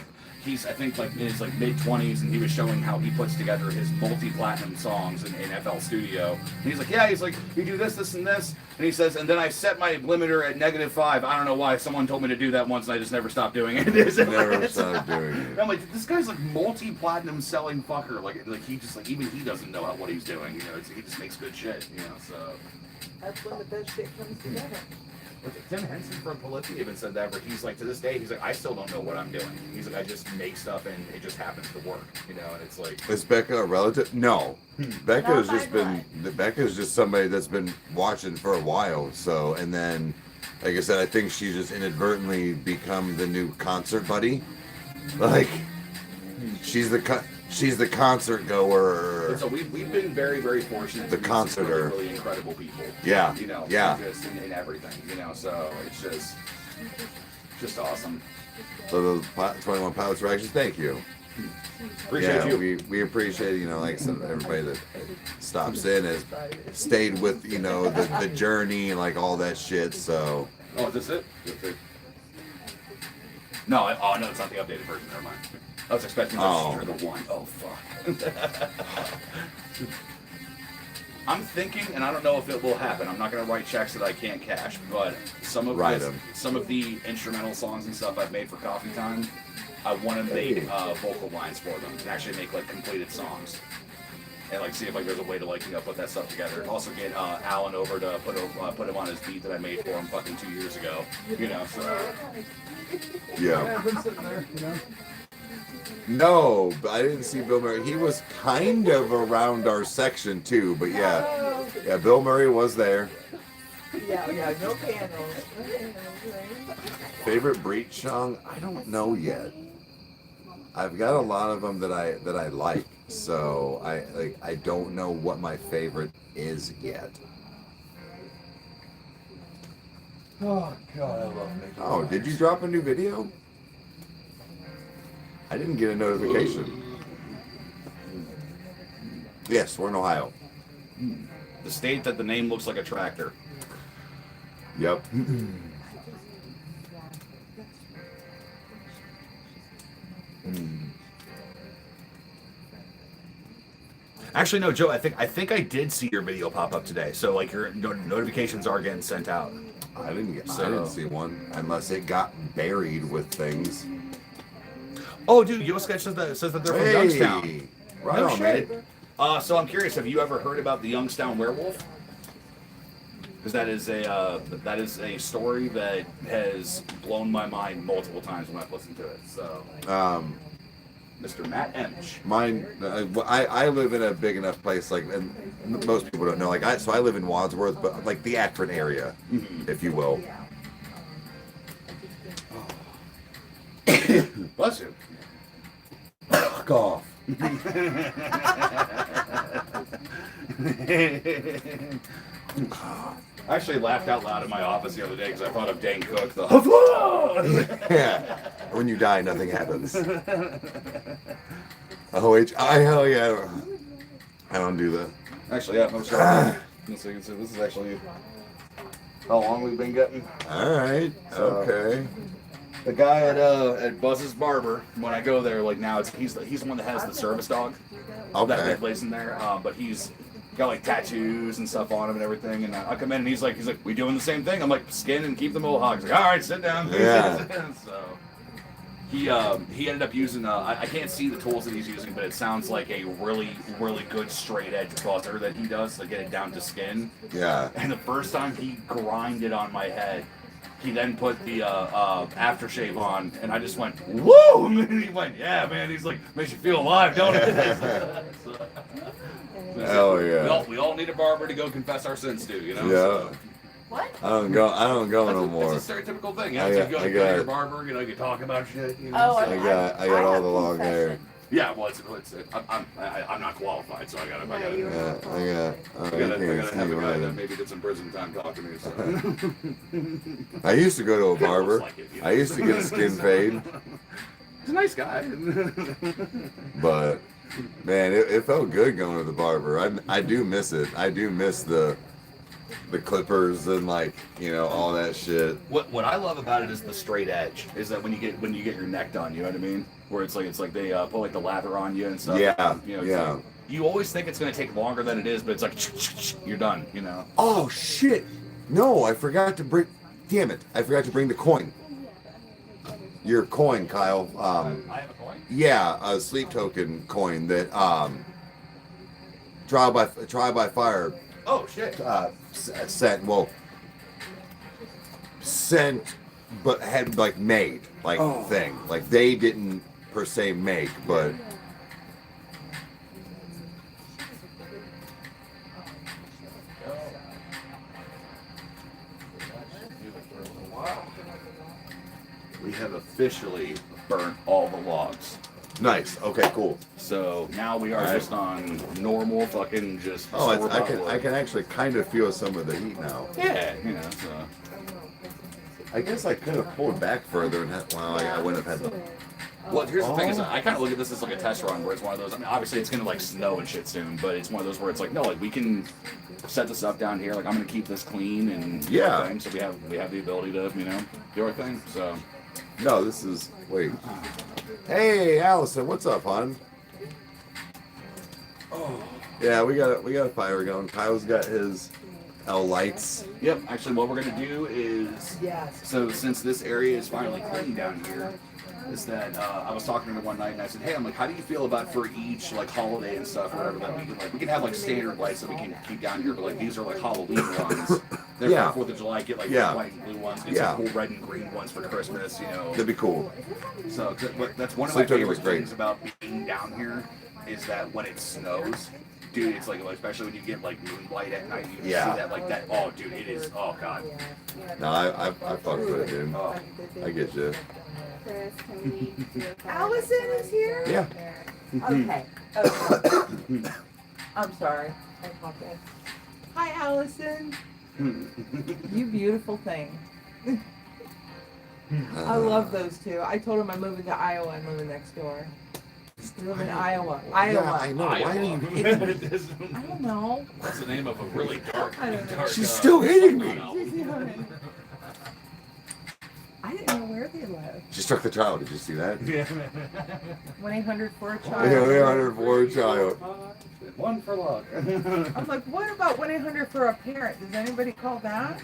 I think like in his like mid-20s, and he was showing how he puts together his multi-platinum songs in FL Studio. And he's like, yeah, he's like, you do this, this, and this, and he says, and then I set my limiter at -5. I don't know why. Someone told me to do that once, and I just never stopped doing it. Never stopped doing it. And I'm like, this guy's like multi-platinum selling fucker. Like he just like even he doesn't know what he's doing. You know, he just makes good shit. You know, so. That's when the best shit comes together. Tim Henson from Polyphia even said that, but he's like, to this day, he's like, I still don't know what I'm doing. He's like, I just make stuff and it just happens to work, you know, and it's like. Is Becca a relative? No. Becca Not has by just been, Becca's just somebody that's been watching for a while. So, and then, like I said, I think she just inadvertently become the new concert buddy. Like, she's the concert goer. So we've been very, very fortunate. The to meet some concerter. really, really incredible people. Yeah. You know, Yeah. just in everything, you know, so it's just awesome. So those 21 Pilots Reactions, thank you. Appreciate Yeah, you. we appreciate, you know, like I said, everybody that stops in has stayed with, you know, the journey and like all that shit. So Oh, is this it? No, no, it's not the updated version. Never mind. I was expecting Oh. the one. Oh, fuck. I'm thinking, and I don't know if it will happen. I'm not going to write checks that I can't cash, but some of the instrumental songs and stuff I've made for Coffee Time, I want to make vocal lines for them and actually make like completed songs. And like see if like there's a way to like put that stuff together. Also get Alan over to put him on his beat that I made for him fucking 2 years ago. You know, so yeah. I've been sitting there, you know. No, but I didn't see Bill Murray. He was kind of around our section too, but yeah, Bill Murray was there. Yeah, no candles. Favorite Breach song? I don't know yet. I've got a lot of them that I like, so I don't know what my favorite is yet. Oh God, I love making. Oh, did you drop a new video? I didn't get a notification. Yes, we're in Ohio. the state that the name looks like a tractor. Yep. Actually, no, Joe. I think I did see your video pop up today. So like your notifications are getting sent out. I didn't see one unless it got buried with things. Oh, dude, Yo Sketch says that they're from Youngstown. Right No on, shit. man. So I'm curious. Have you ever heard about the Youngstown werewolf? Because that is a story that has blown my mind multiple times when I've listened to it. So, Mr. Matt Emch. Mine. I live in a big enough place, like, and most people don't know. Like, I live in Wadsworth, but like the Akron area, if you will. Bless you. Fuck off. I actually laughed out loud in my office the other day because I thought of Dane Cook. Yeah. When you die, nothing happens. OHI, hell yeah. I don't do that. Actually, yeah, I'm sorry. This is actually how long we've been getting. All right. Okay. The guy at Buzz's Barber, when I go there, like now, he's the one that has the service dog. Okay. That lays in there, but he's got like tattoos and stuff on him and everything. And I come in and he's like, we doing the same thing? I'm like, skin and keep the mohawk. He's like, all right, sit down. Yeah. So he ended up using I can't see the tools that he's using, but it sounds like a really good straight edge buzzer that he does to get it down to skin. Yeah. And the first time he grinded on my head, he then put the aftershave on, and I just went, whoa! And he went, yeah, man. He's like, makes you feel alive, don't it? Hell yeah. We all need a barber to go confess our sins to, you know? Yeah. So, What? I don't go no more. That's a stereotypical thing. You know, I so got- you go I to got- your barber, you know, you talk about shit. You know, Oh, so- I got all have the long hair. confession. yeah, well, I'm not qualified, so I gotta No, I you're Yeah, not I got gotta have a guy that right. maybe did some prison time talk to me. So. I used to go to a barber. Looks like it, you know? I used to get a skin fade, He's a nice guy. but man, it felt good going to the barber. I do miss it. I do miss the clippers and like, you know, all that shit. What I love about it is the straight edge. Is that when you get your neck done, you know what I mean? Where it's like they put like the lather on you and stuff. Yeah, You know, it's yeah. like- you always think it's gonna take longer than it is, but it's like you're done. You know. Oh shit! No, I forgot to bring. Damn it! I forgot to bring the coin. Your coin, Kyle. I have a coin. Yeah, a sleep token coin that trial by fire Oh shit. sent. Well, sent, but had like made like thing. Like they didn't per se make, but. We have officially burnt all the logs. Nice. Okay. Cool. So now we are Alright. just on normal fucking just. Oh, I store-bought can wood. I can actually kind of feel some of the heat now. Yeah, you know. So. I guess I could have pulled back further and had, well, I wouldn't have had. Well, here's the thing: is I kind of look at this as like a test run, where it's one of those. I mean, obviously it's gonna like snow and shit soon, but it's one of those where it's like, no, like we can set this up down here. Like I'm gonna keep this clean and Yeah. everything, so we have the ability to do our thing. So No, this is wait. Hey, Allison, what's up, hon? oh Yeah, we got a fire going. Kyle's got his L lights. yep. Actually, what we're gonna do is so since this area is finally clean down here. Is that I was talking to her one night and I said, hey, I'm like, how do you feel about for each like holiday and stuff, or whatever that we can have like standard lights that we can keep down here, but like these are like Halloween ones. They're Yeah. for 4th of July. Get like Yeah. white and blue ones. Get Yeah. some cool red and green ones for Christmas. You know. That'd be cool. So that's one of Sleep my token was favorite great. things about being down here is that when it snows, dude, it's like especially when you get like moonlight at night, you Yeah. see that like that. Oh, dude, it is. Oh god. No, I fucked with it, dude. Oh. I get you. Chris, can we do a Allison is here? Yeah. Okay. Okay. I'm sorry. I apologize. Hi, Allison. You beautiful thing. I love those two. I told him I'm moving to Iowa. I'm moving next door. I live in Iowa. Iowa. Yeah, I know. Why are you hitting me? I don't know. That's the name of a really dark. I don't know. dark She's still hitting me. I didn't know where they lived. She struck the child. Did you see that? 1-800 for a Yeah, child. we are for a child. One for luck. I'm like, what about 1-800 for a parent? Does anybody call that?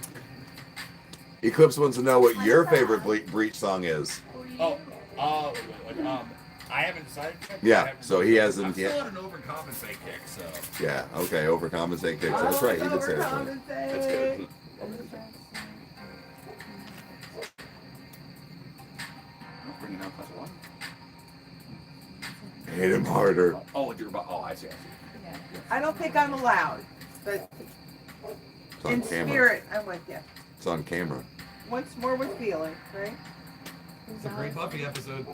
Eclipse wants to know what your favorite Breach song is. Oh, I haven't decided yet. Yeah, so he I'm hasn't still yet. on an overcompensate kick, so Yeah, okay, overcompensate kicks. That's right, he did say that. that's good. Bringing out class one. Hit him harder. Oh, you're about. Oh, I see. I don't think I'm allowed, but It's on in camera. spirit, I'm with you. It's on camera. Once more with feeling, right? It's a great Buffy episode.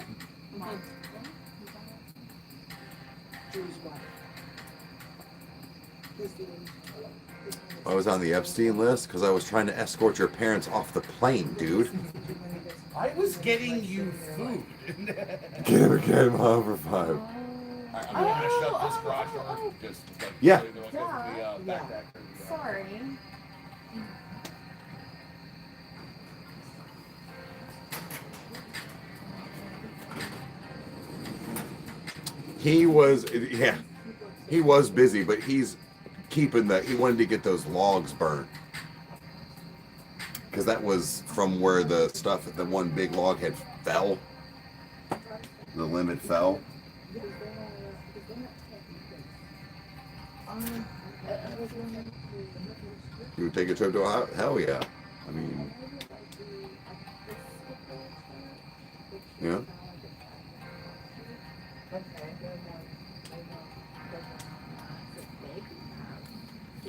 I was on the Epstein list because I was trying to escort your parents off the plane, dude. I was getting you food. Get him on for 5. I'm gonna shut this garage door. Just like, Yeah. so you don't go through the, back deck. Sorry. He was busy, but he's keeping he wanted to get those logs burnt. Because that was from where the one big log had fell. the limit fell. You would take a trip to Ohio? Hell yeah. I mean, yeah.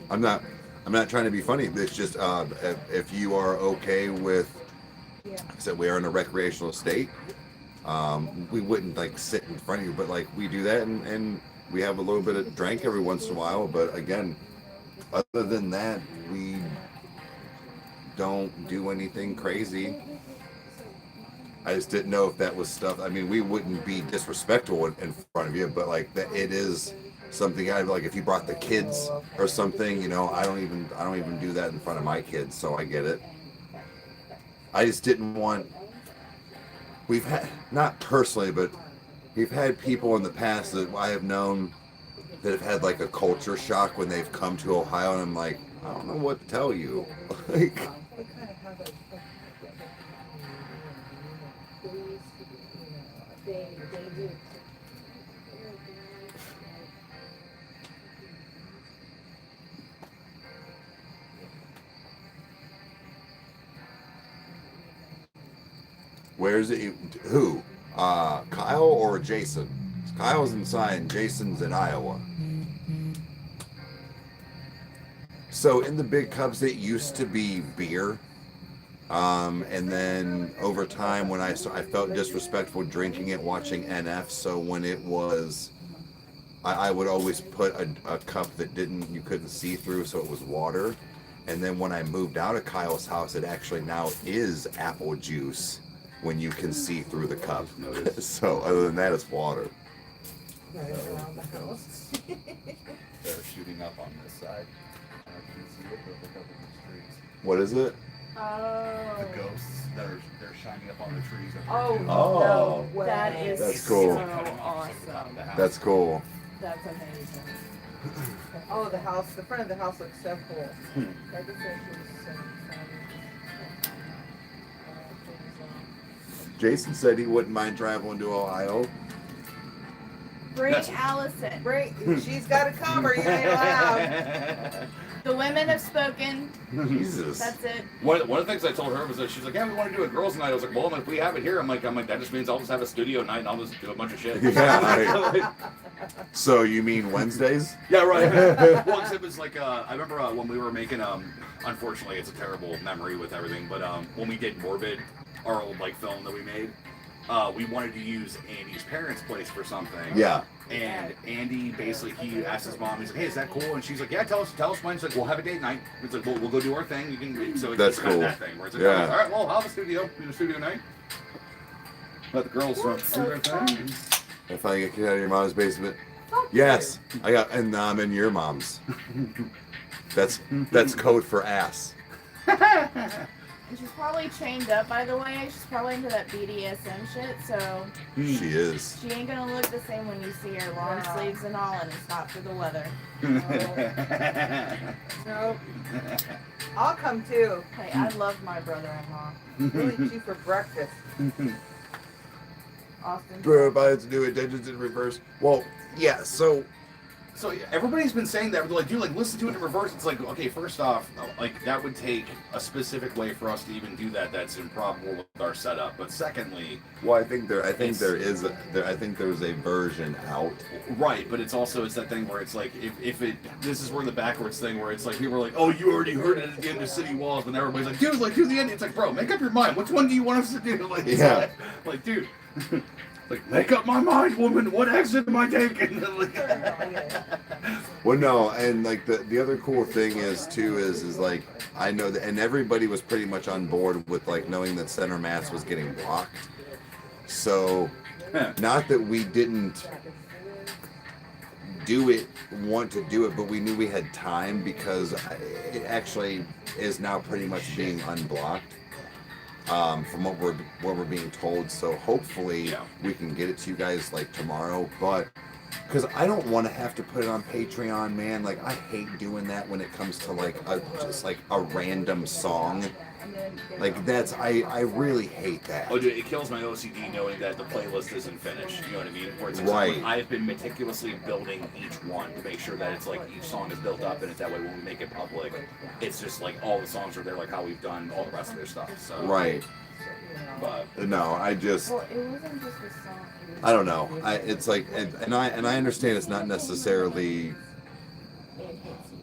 I'm not trying to be funny. It's just if you are okay with, like I said, we are in a recreational state. We wouldn't like sit in front of you, but like we do that and we have a little bit of drink every once in a while. But again, other than that, we don't do anything crazy. I just didn't know if that was stuff. I mean, we wouldn't be disrespectful in front of you, but like that, it is something I'd like if you brought the kids or something. You know, I don't even do that in front of my kids, so I get it. I just didn't want. We've had, not personally, but we've had people in the past that I have known that have had like a culture shock when they've come to Ohio, and I'm like, I don't know what to tell you. Like, where's it? Who? Kyle or Jason? Kyle's inside, Jason's in Iowa. So in the big cups, it used to be beer. And then over time, when I felt disrespectful drinking it, watching NF. So when it was, I would always put a cup that you couldn't see through, so it was water. And then when I moved out of Kyle's house, it actually now is apple juice when you can see through the cup. So other than that, it's water. They're shooting up on this side. I don't know if you can see it, but look up in these trees. What is it? Oh. The ghosts that they're shining up on the trees. Oh, Oh. no way. That is That's cool. so awesome. That's cool. That's amazing. Oh, the front of the house looks so cool. Like I said, she was so excited. Jason said he wouldn't mind traveling to Ohio. Bring Allison. She's got to come or you ain't allowed. The women have spoken. Jesus. That's it. One of the things I told her was that she's like, yeah, we want to do a girls' night. I was like, well, if we have it here, I'm like, that just means I'll just have a studio night and I'll just do a bunch of shit. Yeah. Right. So you mean Wednesdays? Yeah, right. Well, except it was like, I remember when we were making, unfortunately, it's a terrible memory with everything, but when we did Morbid, our old like film that we made, we wanted to use Andy's parents' place for something. Yeah. And Andy basically, he asked his mom, he's like, hey, is that cool? And she's like, yeah, tell us when. She's like, we'll have a date night. It's like, we'll go do our thing. You can. So That's it's kind cool. of that thing where it's like, Yeah. all right, well, I'll have a studio. Do a studio night. Let the girls do their thing. If I get kicked out of your mom's basement. Yes. And I'm in your mom's. That's code for ass. And she's probably chained up, by the way. She's probably into that BDSM shit, so She is. she ain't gonna look the same when you see her long sleeves and all, and it's not for the weather. No. I'll come too. Hey, I love my brother-in-law. We'll eat you for breakfast. Austin. Provides new intentions in reverse. Well, yeah, so So yeah, everybody's been saying that. They're like, dude, like listen to it in reverse. It's like, okay, first off, like that would take a specific way for us to even do that. That's improbable with our setup. But secondly, well, I think there's a version out. Right, but it's that thing where it's like if this is where the backwards thing where it's like people are like, oh, you already heard it at the end of City Walls, and everybody's like, dude, like do the end. It's like, bro, make up your mind. Which one do you want us to do? Like, yeah, like dude. Like, make up my mind, woman. What exit am I taking? Well, no, and like the other cool thing is like I know that, and everybody was pretty much on board with like knowing that Center Mass was getting blocked. So, not that we didn't want to do it, but we knew we had time because it actually is now pretty much being unblocked. From what we're being told, so hopefully we can get it to you guys like tomorrow. But because I don't want to have to put it on Patreon, man. Like, I hate doing that when it comes to like just like a random song. Like, that's I really hate that. Oh, dude, it kills my OCD knowing that the playlist isn't finished. You know what I mean? Where it's like Right. I've been meticulously building each one to make sure that it's like each song is built up, and it's that way when we make it public, it's just like all the songs are there, like how we've done all the rest of their stuff. So Right. But No, I just. Well, it wasn't just the song. I don't know. It's like, and I understand it's not necessarily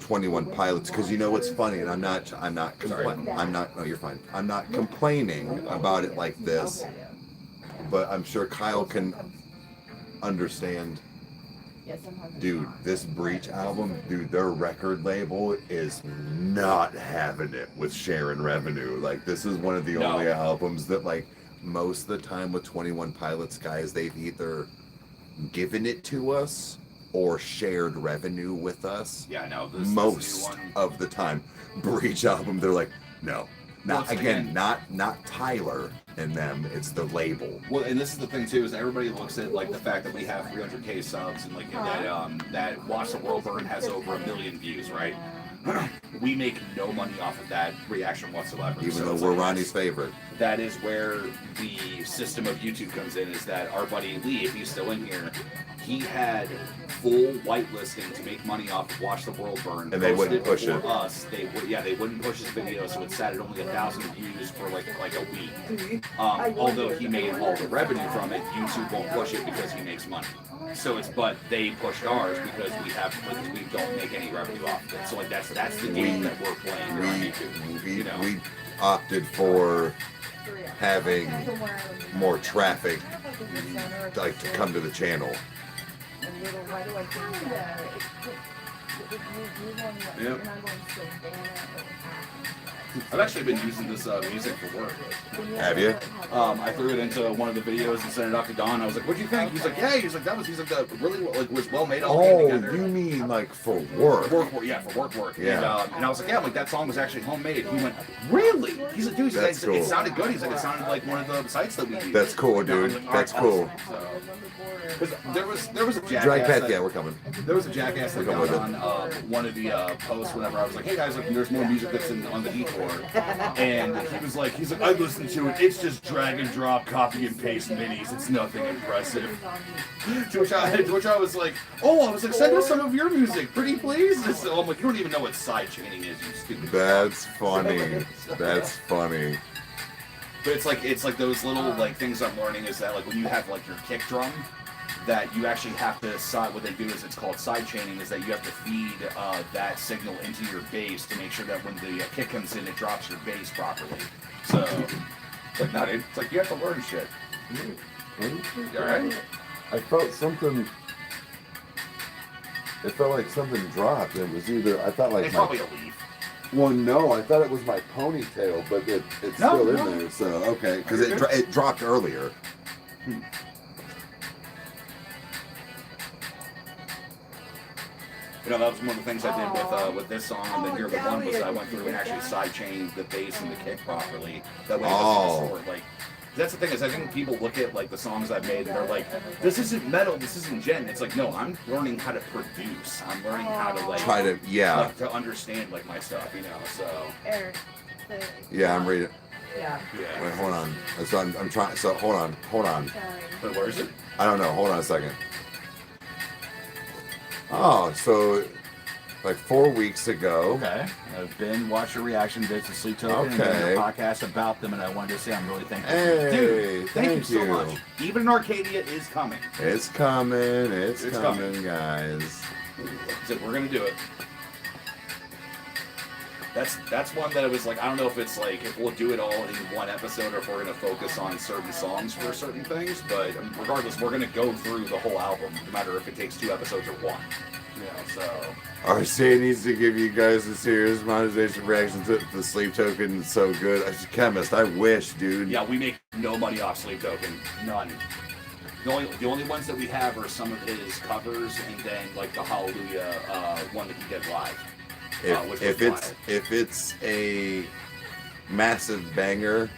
21 Pilots, because you know what's funny, and I'm not complaining. No, you're fine. I'm not complaining about it like this, but I'm sure Kyle can understand. Dude, this Breach album, dude, their record label is not having it with sharing revenue. Like, this is one of the only albums that, like, most of the time with 21 Pilots guys, they've either given it to us or shared revenue with us. yeah, no, this Most new one. of the time. Breach album, they're like, no. Not Well, again, not Tyler and them, it's the label. Well, and this is the thing too, is everybody looks at like the fact that we have 300K subs and like that Watch the World Burn has over 1 million views, right? We make no money off of that reaction whatsoever. Even So though it's we're like, Ronnie's favorite. that is where the system of YouTube comes in, is that our buddy Lee, if he's still in here, he had full whitelisting to make money off of Watch the World Burn. And they wouldn't push for it. us. They wouldn't push his video, so it sat at only 1,000 views for like a week. Although he made all the revenue from it, YouTube won't push it because he makes money. So but they pushed ours because we don't make any revenue off of it. So like that's the game that we're playing here on YouTube. We opted for having more traffic, like, to come to the channel. Yep. I've actually been using this music for work. Have you? I threw it into one of the videos and sent it off to Don. I was like, "What'd you think?" He's like, "Yeah." He's like, "He's like, that really like was well made. All came Oh, together." you mean like for work? Yeah, for work. Yeah. And I was like, "Yeah." I'm like, that song was actually homemade. He went, "Really?" He's like, "Dude," That's cool. it sounded good. He's like, "It sounded like one of the sites that we use." That's cool, And I was dude. like, That's "All right, cool. awesome." So, 'cause there was a jackass. Drag Path, that- yeah, we're coming. There was a jackass that We're got coming on one of the posts whenever I was like, "Hey guys, look, there's more music that's on the detour," and he's like, "I listened to it. It's just drag and drop, copy and paste minis. It's nothing impressive." To which I was like, "Send us some of your music, pretty please." And so I'm like, "You don't even know what side chaining is, you stupid." That's funny. That's funny. But it's like those little like things I'm learning is that like when you have like your kick drum, that you actually have to what they do is it's called side chaining, is that you have to feed that signal into your bass to make sure that when the kick comes in, it drops your bass properly. So it's like it's like you have to learn shit. You alright? I felt something. It felt like something dropped. It was either, I thought like It's probably a leaf. Well, no, I thought it was my ponytail, but it's still in there. So okay, because it dropped earlier. You know, that was one of the things I did with this song, and then here the one was I went through and actually side chained the bass and the kick properly. That way it doesn't distort. Like, that's the thing is I think people look at like the songs I've made and they're like, "This isn't metal, this isn't gen." It's like, no, I'm learning how to produce. I'm learning how to like Try to, yeah. like, to understand like my stuff, you know. So Eric. Yeah, I'm reading. Yeah. yeah. Wait, hold on. So I'm trying. So hold on. But where is it? I don't know. Hold on a second. Oh, so like 4 weeks ago. Okay. I've been watching reaction vids to Sleep Token and Okay. doing a podcast about them, and I wanted to say I'm really thankful. Hey, Dude, thank you so you. much. Even in Arcadia is coming. It's coming. It's coming. coming, guys. So we're gonna do it. That's one that I was like, I don't know if it's like if we'll do it all in one episode or if we're gonna focus on certain songs for certain things, but regardless, we're gonna go through the whole album, no matter if it takes 2 episodes or 1. You know, so RCA needs to give you guys a serious monetization reaction to the Sleep Token. It's so good. As a chemist, I wish, dude. yeah, we make no money off Sleep Token, none. The only ones that we have are some of his covers, and then like the Hallelujah one that he did live. If it's a massive banger,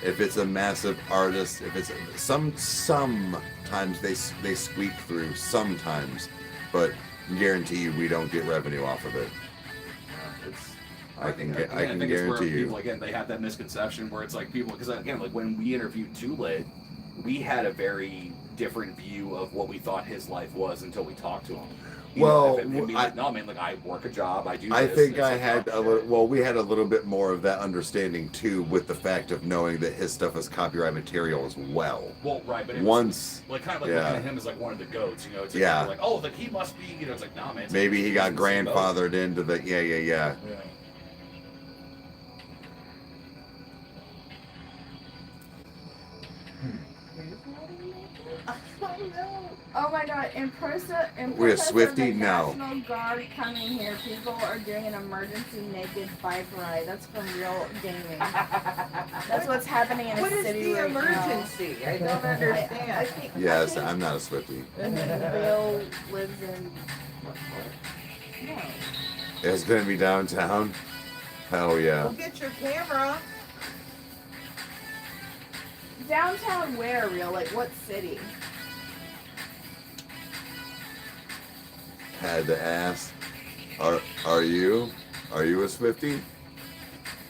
If it's a massive artist, if it's sometimes they squeak through sometimes, but guarantee you we don't get revenue off of it. I can it's where guarantee you. People, again, they have that misconception where it's like people, because again, like when we interviewed Too-Lit, we had a very different view of what we thought his life was until we talked to him. Well, No, man, like I work a job, I do this. I think I like, had a little. Well, we had a little bit more of that understanding too, with the fact of knowing that his stuff is copyright material as well. Well, right, but it once, was, like kind of like looking at him as like one of the goats, you know? It's like, Yeah. like, oh, like he must be, you know? It's like, nah, man. It's maybe like, he got he's the same boat. grandfathered into the. Yeah. Yeah. Oh my god, in We're Swifty? of the No. National Guard coming here, people are doing an emergency naked bike ride. That's from real gaming. That's what's happening in a What is city the right emergency? I don't now. I understand. think, Yes, I think I'm not a Swiftie. Bill lives in... No. It's gonna be downtown. Hell yeah. Well, get your camera. Downtown where, real? Like, what city? Had to ask. Are you a Swiftie?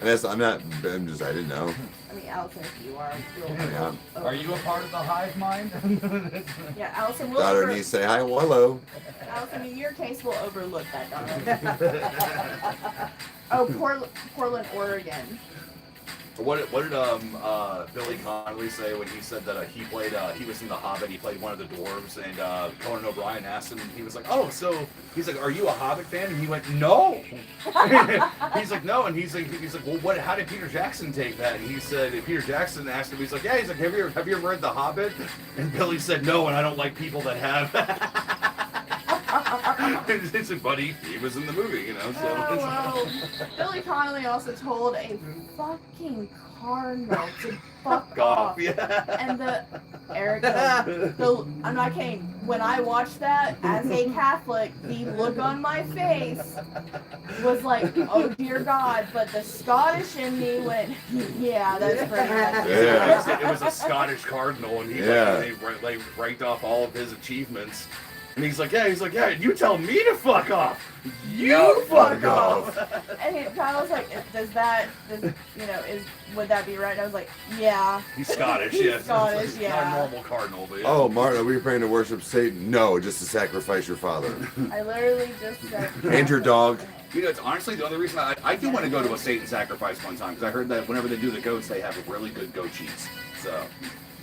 And that's I didn't know. I mean, Allison, if you are. Yeah. Are you a part of the hive mind? Yeah, Allison, we'll Daughter needs to say hi. Well, hello. Allison, in your case, we'll overlook that, darling. Oh, Portland, Oregon. What did Billy Connolly say when he said that he was in The Hobbit, he played one of the dwarves, and Conan O'Brien asked him, and he was like, oh, so he's like, are you a Hobbit fan? And he went, no. He's like, no, and he's like, well, how did Peter Jackson take that? And he said, Peter Jackson asked him, he's like, yeah, he's like, have you ever read The Hobbit? And Billy said, no, and I don't like people that have. It's like, buddy, he was in the movie, you know. So. Oh, well, Billy Connolly also told a fucking cardinal to fuck off. Yeah. And I'm not kidding. When I watched that as a Catholic, the look on my face was like, oh dear God. But the Scottish in me went, yeah, that's pretty much Yeah. It was a Scottish cardinal, and he they ranked off all of his achievements. And he's like, yeah, you tell me to fuck off. You fuck off. And Kyle was like, would that be right? And I was like, yeah. He's Scottish, He's yes. Scottish, He's yeah. not a normal cardinal, but yeah. Oh, Martin, are we praying to worship Satan? No, just to sacrifice your father. I literally just said. And your dog. You know, it's honestly the only reason I do want to go to a Satan sacrifice one time, because I heard that whenever they do the goats, they have really good goat cheese. So,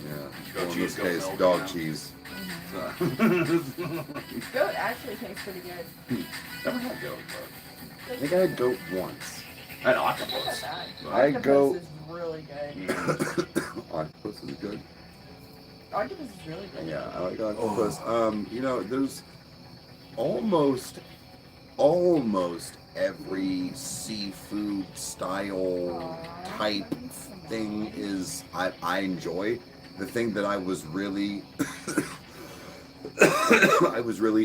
Yeah. Goat Well, in cheese, this goat case, milk, dog you know. cheese. so. Goat actually tastes pretty good. Never had goat, I think I had goat once. but I had Not octopus. bad. I go- Octopus is really good. Octopus is good. Octopus is really good. Yeah, I like octopus. You know, there's almost every seafood style type thing is I enjoy. The thing that I was really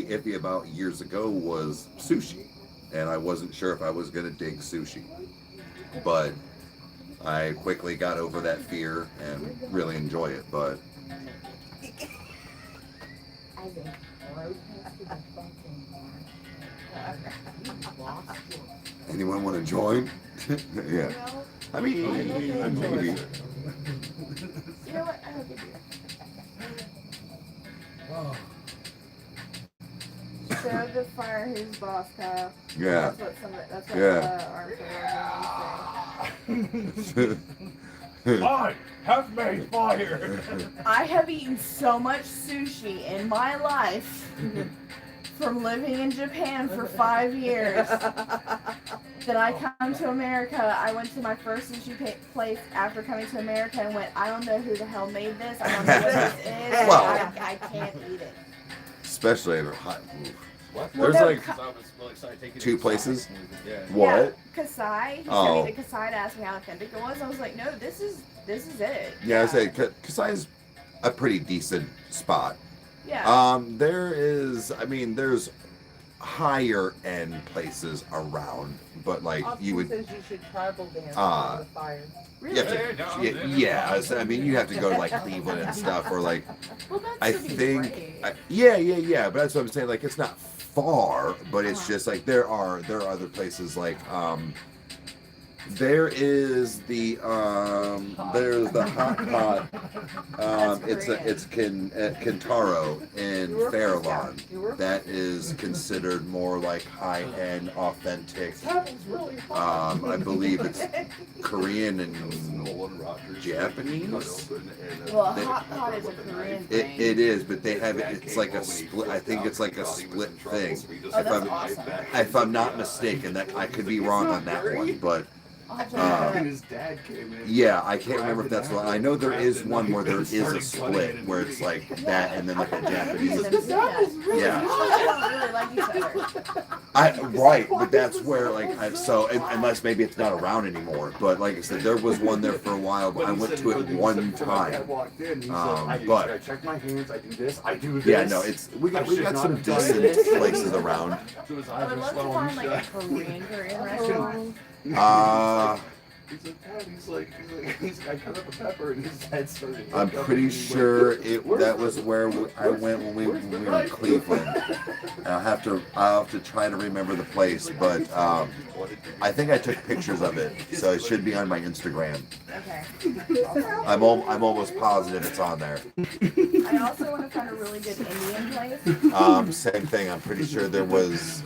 iffy about years ago was sushi, and I wasn't sure if I was gonna dig sushi, but I quickly got over that fear and really enjoy it. But anyone want to join? Yeah, I mean, maybe. You know what? I hope you do. Show the fire who's boss, Kyle. Yeah. That's what Yeah. Arthur I have made fire. I have eaten so much sushi in my life from living in Japan for 5 years that I come to America. I went to my first sushi place after coming to America and went, I don't know who the hell made this. I don't know what this is. Well- I can't eat it. Especially in hot. What? There's Well, no, like I was really excited to take you to two Kasai. places. Yeah. What? Yeah, Kasai. He Oh. sent me to Kasai to ask me how authentic it was. I was like, no, this is it. Yeah, I say Kasai's a pretty decent spot. Yeah. There's higher end places around, but like Austin you would. says you should tribal dance Uh, on the fire. You have to, yeah. I mean, you have to go to like Cleveland and stuff, or like Well, that's I gonna be think, great. yeah. But that's what I'm saying. Like, it's not far, but it's Uh-huh. just like there are other places like there is the there's the hot pot. That's It's Kintaro in You work for Fairlawn. Scout. You work That is considered more like high end, authentic. Travel's really fun. I believe it's Korean and Japanese. Well, a hot pot is a Korean thing. It is, but they have it. It's like a split. I think it's like a split thing. Oh, that's awesome. If I'm not mistaken, that I could be wrong on that one, but I'll have to look it up. And his dad came in. yeah, I can't remember if that's one. I know there is one where there is a split where it's like that and then like a Japanese. Yeah. They don't really like each other. Right, but that's where like unless maybe it's not around anymore. But like I said, there was one there for a while. But I went to it one time. But I check my hands. I do this. I do this. yeah, no, it's we got some decent places around. So his I eyes would are love to slow find and like a shut. Korean restaurant. He's like, Dad, I cut up a pepper and his head started. I'm pretty sure that was where I went when we were in Cleveland. I'll have to try to remember the place, but I think I took pictures of it, so it should be on my Instagram. Okay. I'm almost positive it's on there. I also want to find a really good Indian place. Same thing. I'm pretty sure there was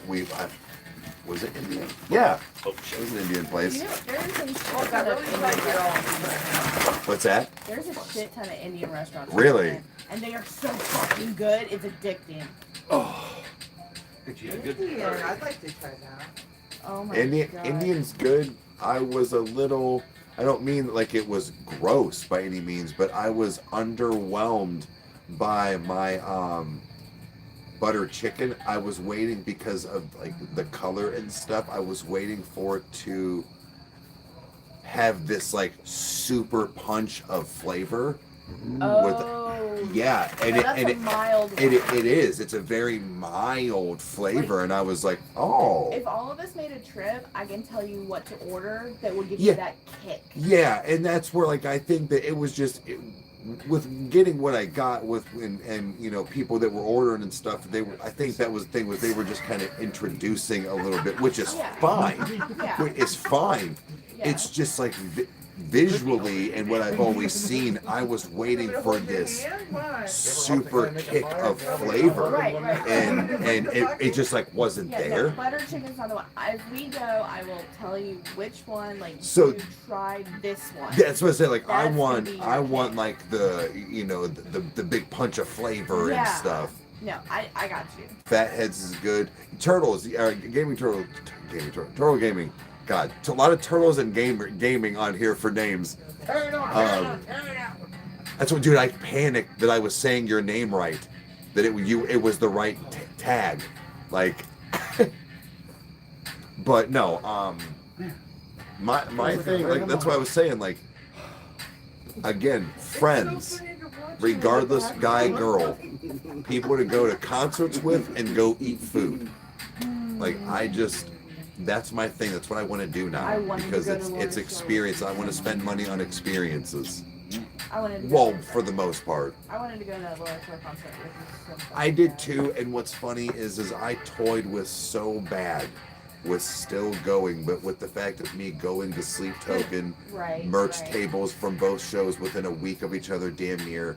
was it Indian? Yeah, it was an Indian place. You know, there's a shit ton of Indian restaurants. What's that? There's a shit ton of Indian restaurants. Really? And they are so fucking good. It's addicting. Oh, Indian, I'd like to try that. Oh my god. Indian's good. I was a little. I don't mean like it was gross by any means, but I was underwhelmed by my butter chicken. I was waiting because of like the color and stuff. I was waiting for it to have this like super punch of flavor. Oh. Yeah, and Well, that's a mild one. it is. It's a very mild flavor, and I was like, oh. If all of us made a trip, I can tell you what to order that would give Yeah. you that kick. Yeah, and that's where like I think that it was just with getting what I got with and you know people that were ordering and stuff. I think that was the thing was they were just kind of introducing a little bit, which is Yeah. fine. Yeah. It's fine. Yeah. It's just like visually and what I've always seen. I was waiting for this super kick of flavor, Right. and it just like wasn't Yeah, there. no, butter chicken's not the one. If we go, I will tell you which one. Like, So- you tried this one. That's what I said. Like That's gonna I be your want kick. like the you know the big punch of flavor and Yeah. stuff. No, I got you. Fatheads is good. Turtles, turtle gaming. God, a lot of turtles and gaming on here for names. That's what, dude. I panicked that I was saying your name right, that it was the right tag, like. But no, my thing, like that's what I was saying, like. Again, friends, regardless, guy, girl, people to go to concerts with and go eat food. Like that's my thing. That's what I want to do now I wanted to because go to it's Laura's experience. I want to spend money on experiences. I wanted to go Well, to for the most part, I wanted to go to that Laura's concert. Which is so I did too. And what's funny is I toyed with so bad with still going, but with the fact of me going to Sleep Token, Right. merch right. tables from both shows within a week of each other, damn near.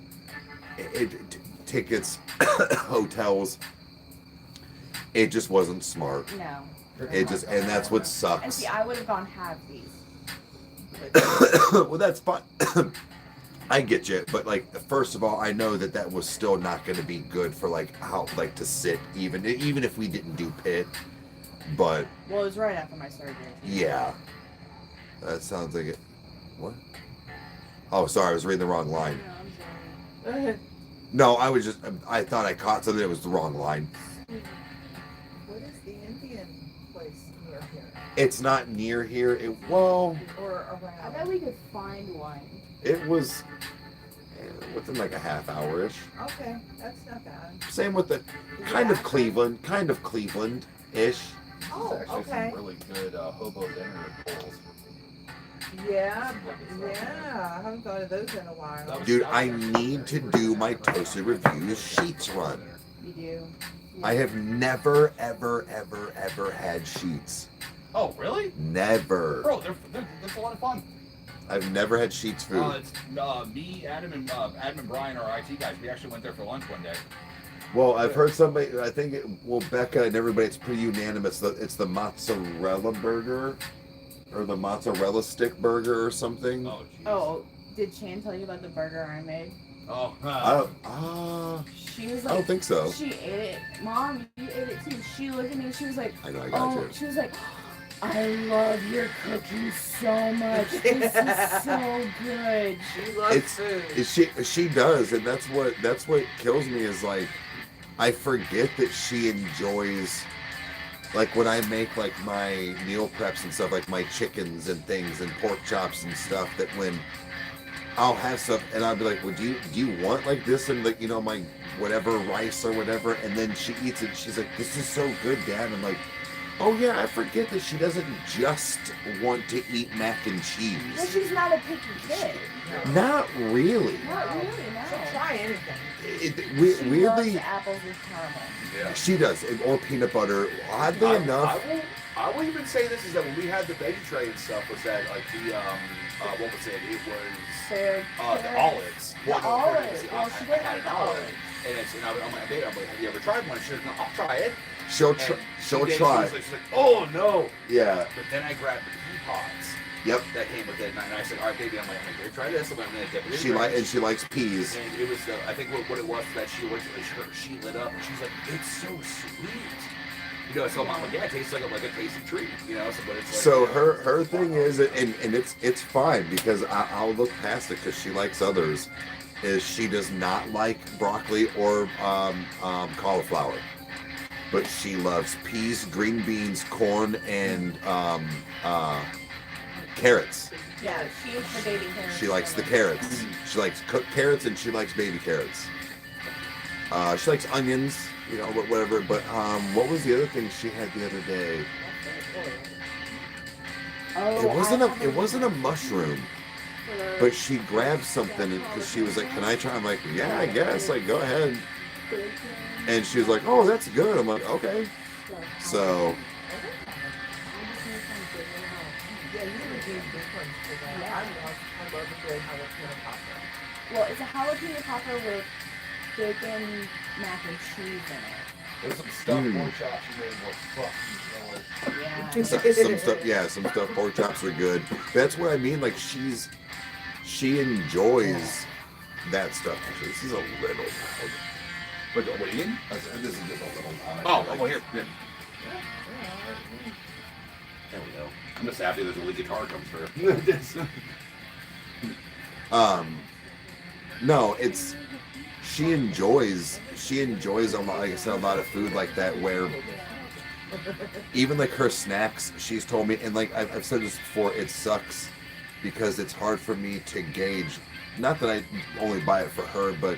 Tickets, hotels. It just wasn't smart. No. And that's what And sucks. see, I would have gone half these. Well, that's fine. I get you, but like, first of all, I know that was still not going to be good for like how like to sit even if we didn't do pit. But Well, it was right after my surgery. yeah, that sounds like it. What? Oh, sorry, I was reading the wrong line. No, I thought I caught something that was the wrong line. What is the Indian place near here? It's not near here. Or I around? bet we could find one. It was within like a half hour-ish. Okay, that's not bad. Same with the kind of Cleveland-ish. Oh, There's actually okay. some really good hobo dinner bowls. Yeah, yeah. I haven't thought of those in a while. Dude, I need to do my Toasted Reviews Sheets run. You do. I have never, ever, ever, ever had Sheets. Oh, really? Never. Bro, they're a lot of fun. I've never had Sheets food. It's me, Adam, and Brian, our IT guys. We actually went there for lunch one day. Well, I've heard somebody, I think, Becca and everybody, it's pretty unanimous. It's the mozzarella burger or the mozzarella stick burger or something. Oh, jeez. Oh, did Shan tell you about the burger I made? Oh. She was I like, don't think so. She ate it. Mom, you ate it too. She looked at me and she was like, I know, I got you. She was like, I love your cooking so much. This is so good. She loves food. She does, and that's what kills me is like I forget that she enjoys, like when I make like my meal preps and stuff, like my chickens and things and pork chops and stuff, that when I'll have stuff and I'll be like, well, do you want like this and like, you know, my whatever rice or whatever, and then she eats it, she's like, this is so good, Dad. I'm like, oh yeah, I forget that she doesn't just want to eat mac and cheese. Well, she's not a picky kid. Not really. Not really, She'll no. try anything. She Weirdly, loves apples with caramel. Yeah. she does, or peanut butter. Oddly enough, I will even say this is that when we had the veggie tray and stuff, was that like the what was it? It was So, the olives. The olives. Well, she didn't had like an the olive. olives. And it's, and I'm like, babe, I'm like, have you ever tried one? She said, no, I'll try it. she'll And she'll she did. try. She's like, oh no. Yeah. But then I grabbed the pea pods. Yep. That came with it, and I said, all right, baby, I'm like, here, try this. I'm gonna dip it in She ranch." she likes peas. And it was I think what it was that she lit up, and she's like, it's so sweet. You know, so I'm like, yeah, it tastes like a tasty treat. You know, so but it's like, So you know, her thing is, and it's fine because I'll look past it because she likes others. Is she does not like broccoli or cauliflower, but she loves peas, green beans, corn, and carrots. Yeah, she is the baby carrot. She likes the carrots. She likes cooked carrots and she likes baby carrots. She likes onions, you know, whatever. But what was the other thing she had the other day? Oh, It wasn't a mushroom. But she grabbed something because she was like, "Can I try?" I'm like, "Yeah, I guess. Like, go ahead." And she was like, "Oh, that's good." I'm like, "Okay." So Yeah, you would do different for that. I love a good jalapeno popper. Well, it's a jalapeno popper with bacon, mac and cheese in it. There's some stuff pork chops you made was fucking killer. Yeah. some stuff, yeah, some stuff. Pork chops are good. That's what I mean. Like she enjoys that stuff. Actually, this is a little loud. what are you eating? This is just a little loud. Oh, here. There we go. I'm just happy that the lead guitar comes through. No, it's she enjoys a lot. Like I said, a lot of food like that. Where even like her snacks, she's told me, and like I've said this before, it sucks because it's hard for me to gauge. Not that I only buy it for her, but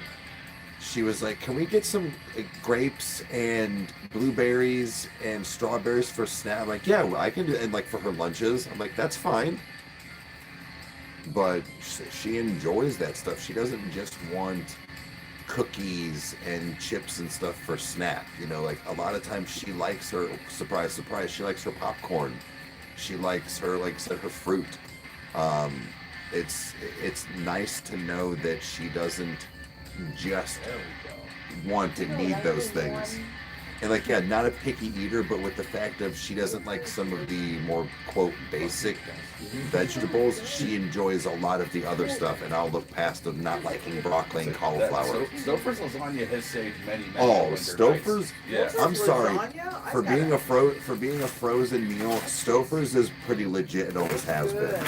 she was like, "Can we get some grapes and blueberries and strawberries for snack?" I'm like, "Yeah, well, I can do it." And like for her lunches, I'm like, "That's fine." But she enjoys that stuff. She doesn't just want cookies and chips and stuff for snack. You know, like a lot of times she likes her, surprise, surprise, she likes her popcorn. She likes her, like I said, her fruit. It's nice to know that she doesn't just want to need those things. And like, yeah, not a picky eater, but with the fact of she doesn't like some of the more quote basic vegetables, she enjoys a lot of the other stuff, and I'll look past of not liking broccoli and cauliflower. Stouffer's lasagna has saved many Oh, winter Stouffer's? nights. Yeah. I'm sorry. Lasagna? For being a frozen meal, Stouffer's is pretty legit and always has been.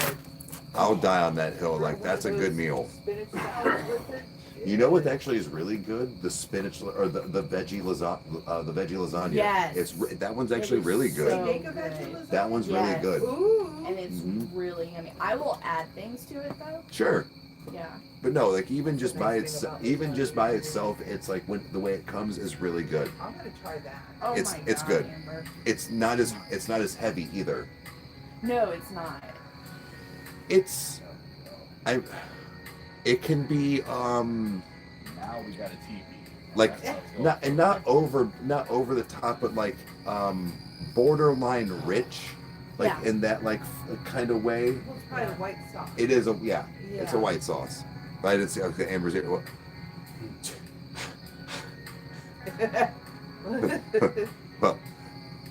I'll die on that hill. Like, that's a good meal. Spinach salad with it. You know what actually is really good? The spinach or the veggie lasagna. The veggie lasagna. Yes. That one's actually really good. so Make a veggie lasagna? That one's really Yes. good. Ooh. And it's Mhm. really yummy. I will add things to it though. Sure. Yeah. But no, like even just The by nice thing itself, about it. it's like when the way it comes is really good. I'm gonna try that. Oh It's- my it's God, good. Amber. It's not as heavy either. No, it's not. It's it can be Now we got a TV. like That's how it's going. not over the top, but like borderline rich, like Yeah. in that like kind of way. Well, it's probably the white sauce. It is it's a Yeah. white sauce. But I didn't see okay, Amber's here. Well,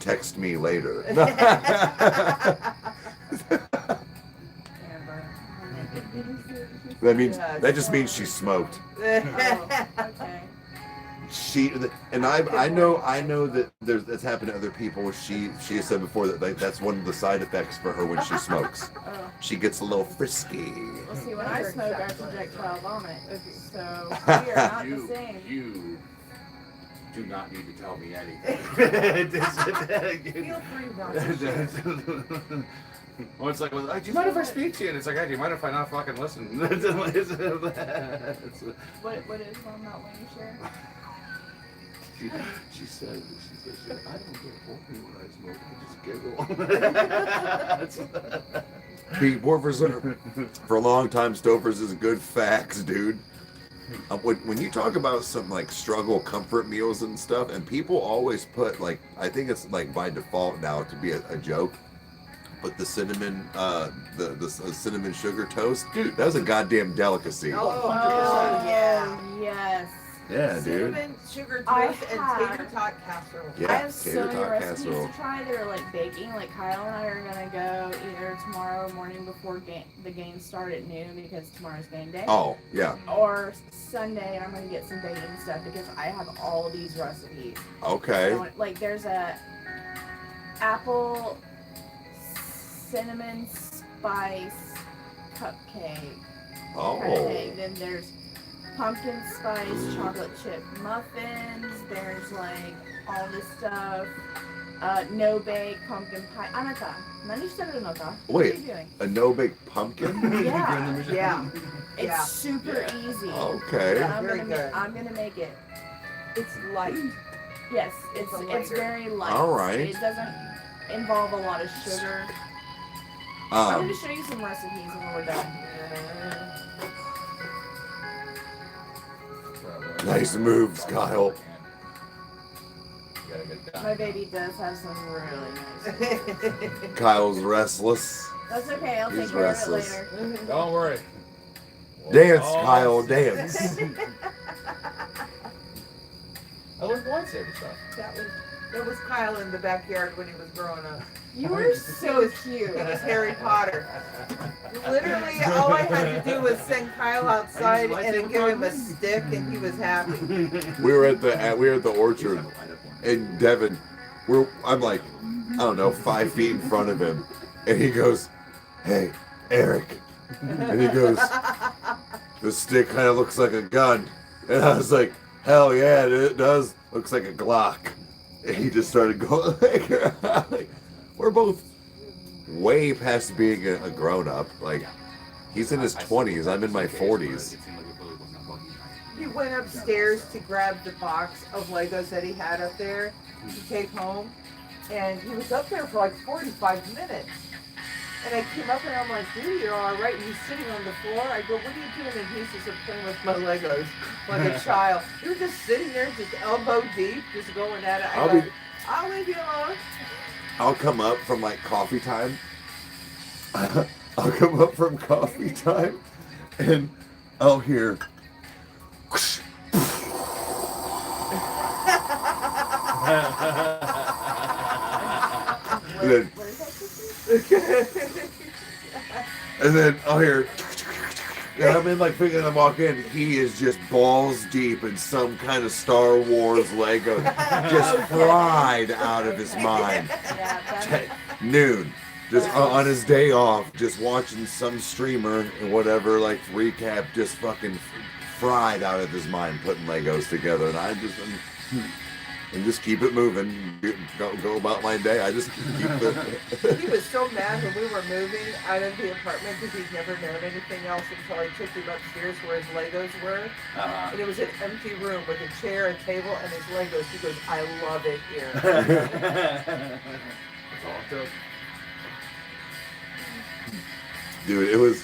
text me later. Amber. That just means she smoked. Oh, okay. I know that that's happened to other people. She has said before that like, that's one of the side effects for her when she smokes. Oh. She gets a little frisky. Well, see, when I smoke, I projectile vomit. So we are not the same. You do not need to tell me anything. Feel free not to share. Well, it's like, do you mind if I speak to you? And it's like, hey, do you mind if I not fucking listen? What is Mom not letting you share? She said, I don't get horny when I smoke. I just giggle. Pete Warfers for a long time, Stofers is good facts, dude. When you talk about some like struggle comfort meals and stuff, and people always put like I think it's like by default now to be a joke. But the cinnamon, the cinnamon sugar toast, dude, that's a goddamn delicacy. Oh, yeah. Yes. Yeah, dude. Cinnamon, sugar I toast, and have- tater tot casserole. Yeah, I have tater so many tot recipes casserole. to try that are like baking. Like Kyle and I are gonna go either tomorrow morning before the games start at noon because tomorrow's game day. Oh, yeah. Or Sunday, I'm gonna get some baking stuff because I have all these recipes. Okay. So, like there's a apple cinnamon spice cupcake. Oh. Thing. Then there's pumpkin spice chocolate chip muffins. There's like all this stuff. No bake pumpkin pie. Anata, nani shiteru no ka? What are Wait. you doing? A no-bake pumpkin? Yeah. Yeah. It's Yeah. super easy. Okay. And Very good. I'm gonna make it. It's light. Yes, it's It's a it's lighter. very light. All right. It doesn't involve a lot of sugar. I'm Um, gonna show you some recipes when we're done. nice moves, Kyle. My baby does have some really nice. Kyle's restless. That's okay. I'll take He's care restless. of it later. Don't worry. Dance, Oh, Kyle, dance. I love lightsaber stuff. That was Kyle in the backyard when he was growing up. You were so cute. It was Harry Potter. Literally, all I had to do was send Kyle outside and then give him a stick, and he was happy. We were at the orchard in Devon. I'm like, I don't know, 5 feet in front of him, and he goes, "Hey, Eric," and he goes, "The stick kind of looks like a gun," and I was like, "Hell yeah, it does. Looks like a Glock." And he just started going like, we're both way past being a grown up. Like, he's in his 20s. I'm in my 40s. He went upstairs to grab the box of Legos that he had up there to take home, and he was up there for like 45 minutes. And I came up and I'm like, dude, you're all right. And he's sitting on the floor. I go, what are you doing? And he's just playing with my Legos like a child. He was just sitting there, just elbow deep, just going at it. I'll leave you alone. I'll come up from like coffee time. I'll come up from coffee time, and I'll hear. And then, What is that? and then I'll hear. And I'm in like thinking I walk in, he is just balls deep in some kind of Star Wars Lego, just fried out of his mind. Yeah, that's, Noon, just on his day off, just watching some streamer and whatever, like recap, just fucking fried out of his mind, putting Legos together. And and just keep it moving. Go about my day. I just keep it. He was so mad when we were moving out of the apartment because he'd never known anything else until I took him upstairs where his Legos were. And it was an empty room with a chair, a table, and his Legos. He goes, I love it here. That's all it took. Dude,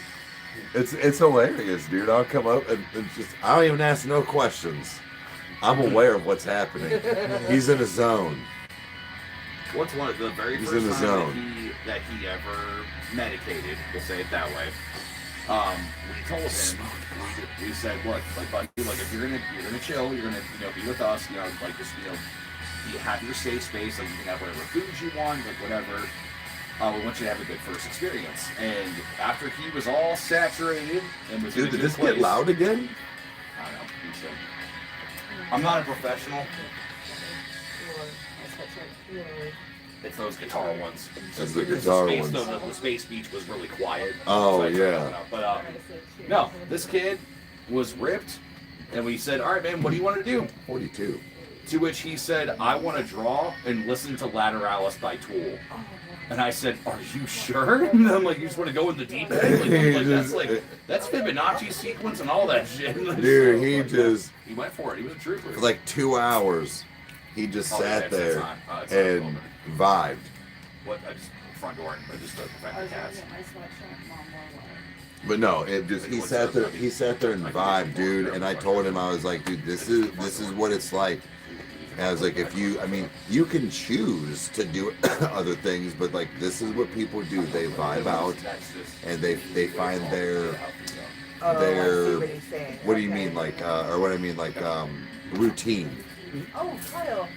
it's hilarious, dude. I'll come up and just, I don't even ask no questions. I'm aware of what's happening. He's in a zone. What's one of the very He's first in the time zone. that he ever medicated, we'll say it that way. We told him, we said, look, like buddy, like if you're gonna chill, you're gonna be with us, like just you have your safe space, like you can have whatever foods you want, like whatever. We want you to have a good first experience. And after he was all saturated and was in a Dude, did good this place, get loud again? I don't know. I'm not a professional. It's those guitar ones. It's the guitar ones. The Space Beach was really quiet. Oh, So I turned yeah. it up. But no, this kid was ripped, and we said, "All right, man, what do you want to do?" 42. To which he said, "I want to draw and listen to Lateralis by Tool." And I said, "Are you sure?" And I'm like, "You just want to go in the deep end?" That's Fibonacci sequence and all that shit. Dude, he went for it. He was a trooper. for like 2 hours, he just sat there and vibed. What? I just front door and I just prevent the cats. But no, he sat there and vibed, dude. And I told him, I was like, dude, this is what it's like. And I was like, you can choose to do other things, but like this is what people do. They vibe out and they find their what do you mean routine. Oh, Kyle,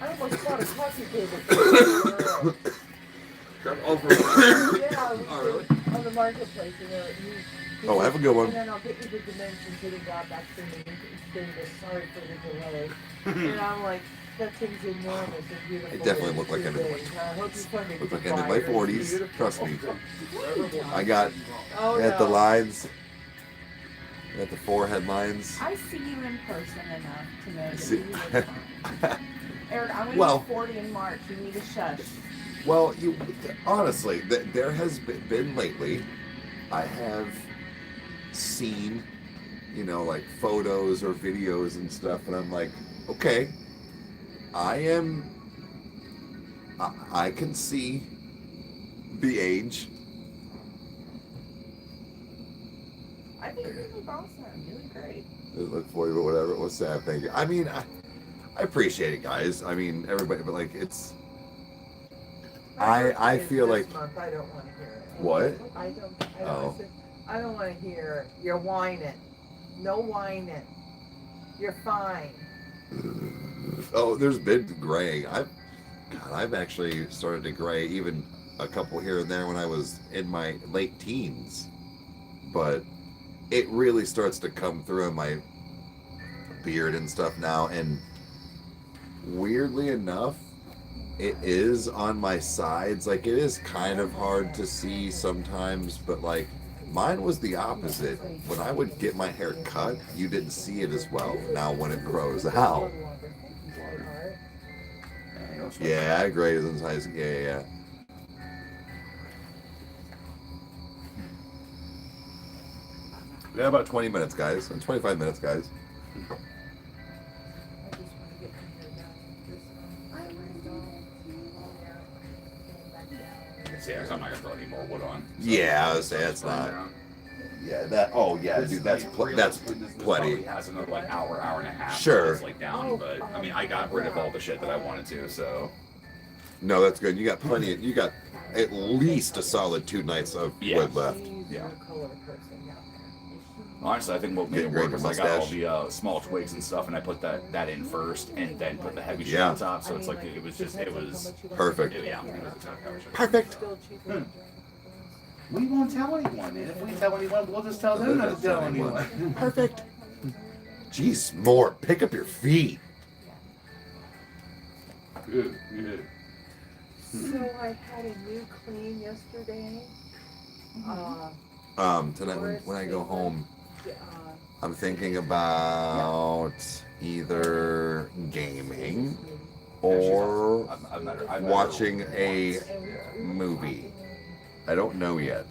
I almost bought a coffee table. On the marketplace, Oh, have a good one. And then I'll get you the dimensions that he got back to me. Sorry for the delay. And I'm like, that thing's enormous and beautiful. It definitely looked like ended in my 40s. Trust me. I got at the lines, at the forehead lines. I see you in person enough to know that See- you look fine. Eric, I'm going to be 40 in March. You need to shush. Well, honestly, there has been lately, I have seen, like photos or videos and stuff, and I'm like, okay, I can see the age. I think you look awesome. You look great. Look for you, but whatever. What's that? Thank you. I mean, I appreciate it, guys. I mean, everybody, but like, it's. I feel like. Month, I don't want to hear it. What? I don't want to hear it. You're whining. No whining. You're fine. Oh, there's been gray. I've actually started to gray even a couple here and there when I was in my late teens, but it really starts to come through in my beard and stuff now. And weirdly enough, it is on my sides. Like, it is kind of hard to see sometimes, but like mine was the opposite. When I would get my hair cut, you didn't see it as well. Now when it grows out. Yeah, I graded since high school. Yeah. Yeah, about 20 minutes, guys. 25 minutes, guys. Yeah, I'm not gonna throw any more wood on. Yeah, I would say it's not. Yeah, that. Oh, yeah, dude, that's This plenty. probably has another like hour and a half. Sure. It's like down, but I mean, I got rid of all the shit that I wanted to, so. No, that's good. You got plenty. You got at least a solid 2 nights of wood left. Yeah. Honestly, I think what made it Getting work was I got all mustache. the small twigs and stuff, and I put that in first, and then put the heavy shit Yeah. on top. So it's like it was Perfect. yeah. It was a ton of Perfect. We won't tell anyone, man. If we tell anyone, we'll just tell them not to tell anyone. Perfect. Jeez, more. Pick up your feet. Good, good. So I had a new clean yesterday. Tonight when I go home, I'm thinking about either gaming or I've met her. watching a movie. I don't know yet.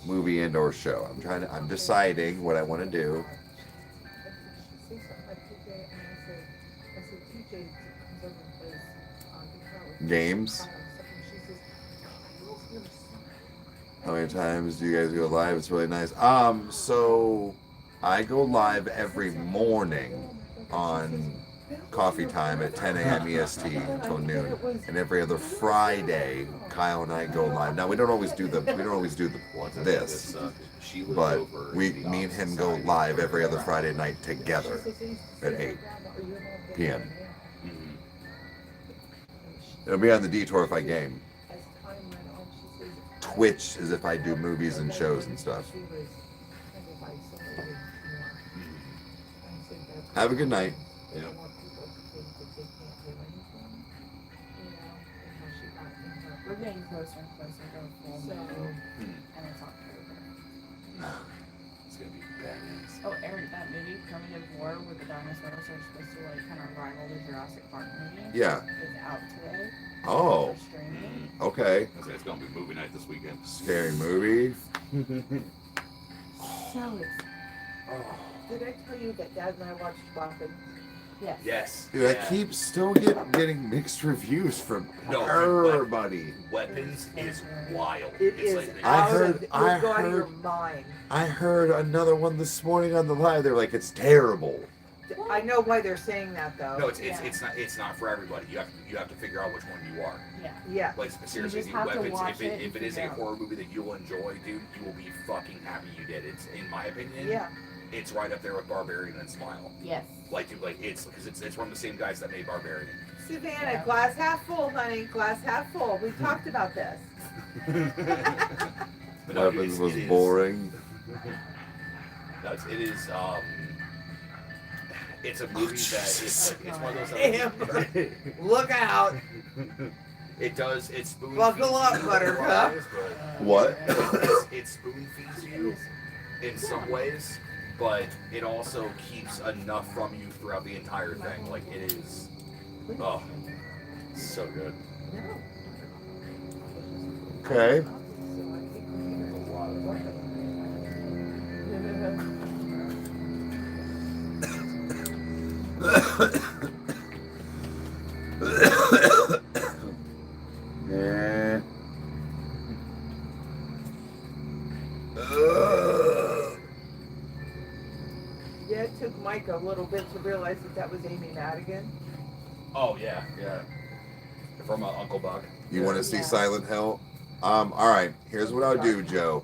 Movie and or show. I'm deciding what I want to do. Games. How many times do you guys go live? It's really nice. So I go live every morning on coffee time at 10 a.m. EST until noon, and every other Friday, Kyle and I go live. Now we don't always do this, but me and him go live every other Friday night together at 8 p.m. It'll be on the detour if I game. Twitch is if I do movies and shows and stuff. Have a good night. Yeah. We're getting closer and closer to a full moon, and it's October. It's gonna be badass. Oh, Eric, that movie, Primitive War, where the dinosaurs are supposed to like kind of rival the Jurassic Park movie. Yeah. Is out today. Oh. For streaming. Okay. It's gonna be movie night this weekend. Scary movie. So Did I tell you that Dad and I watched Boffin? yes. Yes. Dude, I keep still getting mixed reviews from everybody. Weapons is wild. It It's is like out heard- of, I you'll go out of your heard- mind. I heard another one this morning on the live. They're like, it's terrible. I know why they're saying that though. no, it's not for everybody. You have to figure out which one you are. Yeah. Yeah. Like seriously, just have to weapons. watch it If it and is a figure out. horror movie that you'll enjoy, dude, you will be fucking happy you did. It's in my opinion. Yeah. It's right up there with Barbarian and Smile. Yes. Like, dude, like it's because it's from the same guys that made Barbarian. Savannah, Yeah. glass half full, honey. Glass half full. We talked about this. But no, dude, Weapons was it is- boring. No, it is. It's a movie that it's one of those. Damn. Look out. It does. It's spoon. Buckle up, feeds you Buttercup. in ways, but What? it spoon feeds you in some ways, but it also keeps enough from you throughout the entire thing. Like it is. Oh, so good. Okay. Yeah. Yeah, it took Mike a little bit to realize that was Amy Madigan. Oh yeah, yeah. From Uncle Buck. You want to see Yeah. Silent Hill? All right. Here's what I'll do, Joe.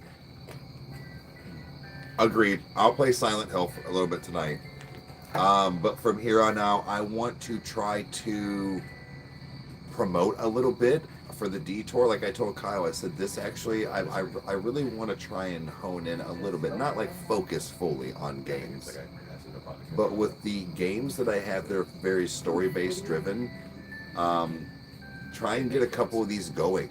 Agreed. I'll play Silent Hill for a little bit tonight. But from here on out, I want to try to promote a little bit for the detour. Like I told Kyle, I said this actually, I really want to try and hone in a little bit, not like focus fully on games, Okay, that's no problem. but with the games that I have, they're very story-based driven. Try and get a couple of these going.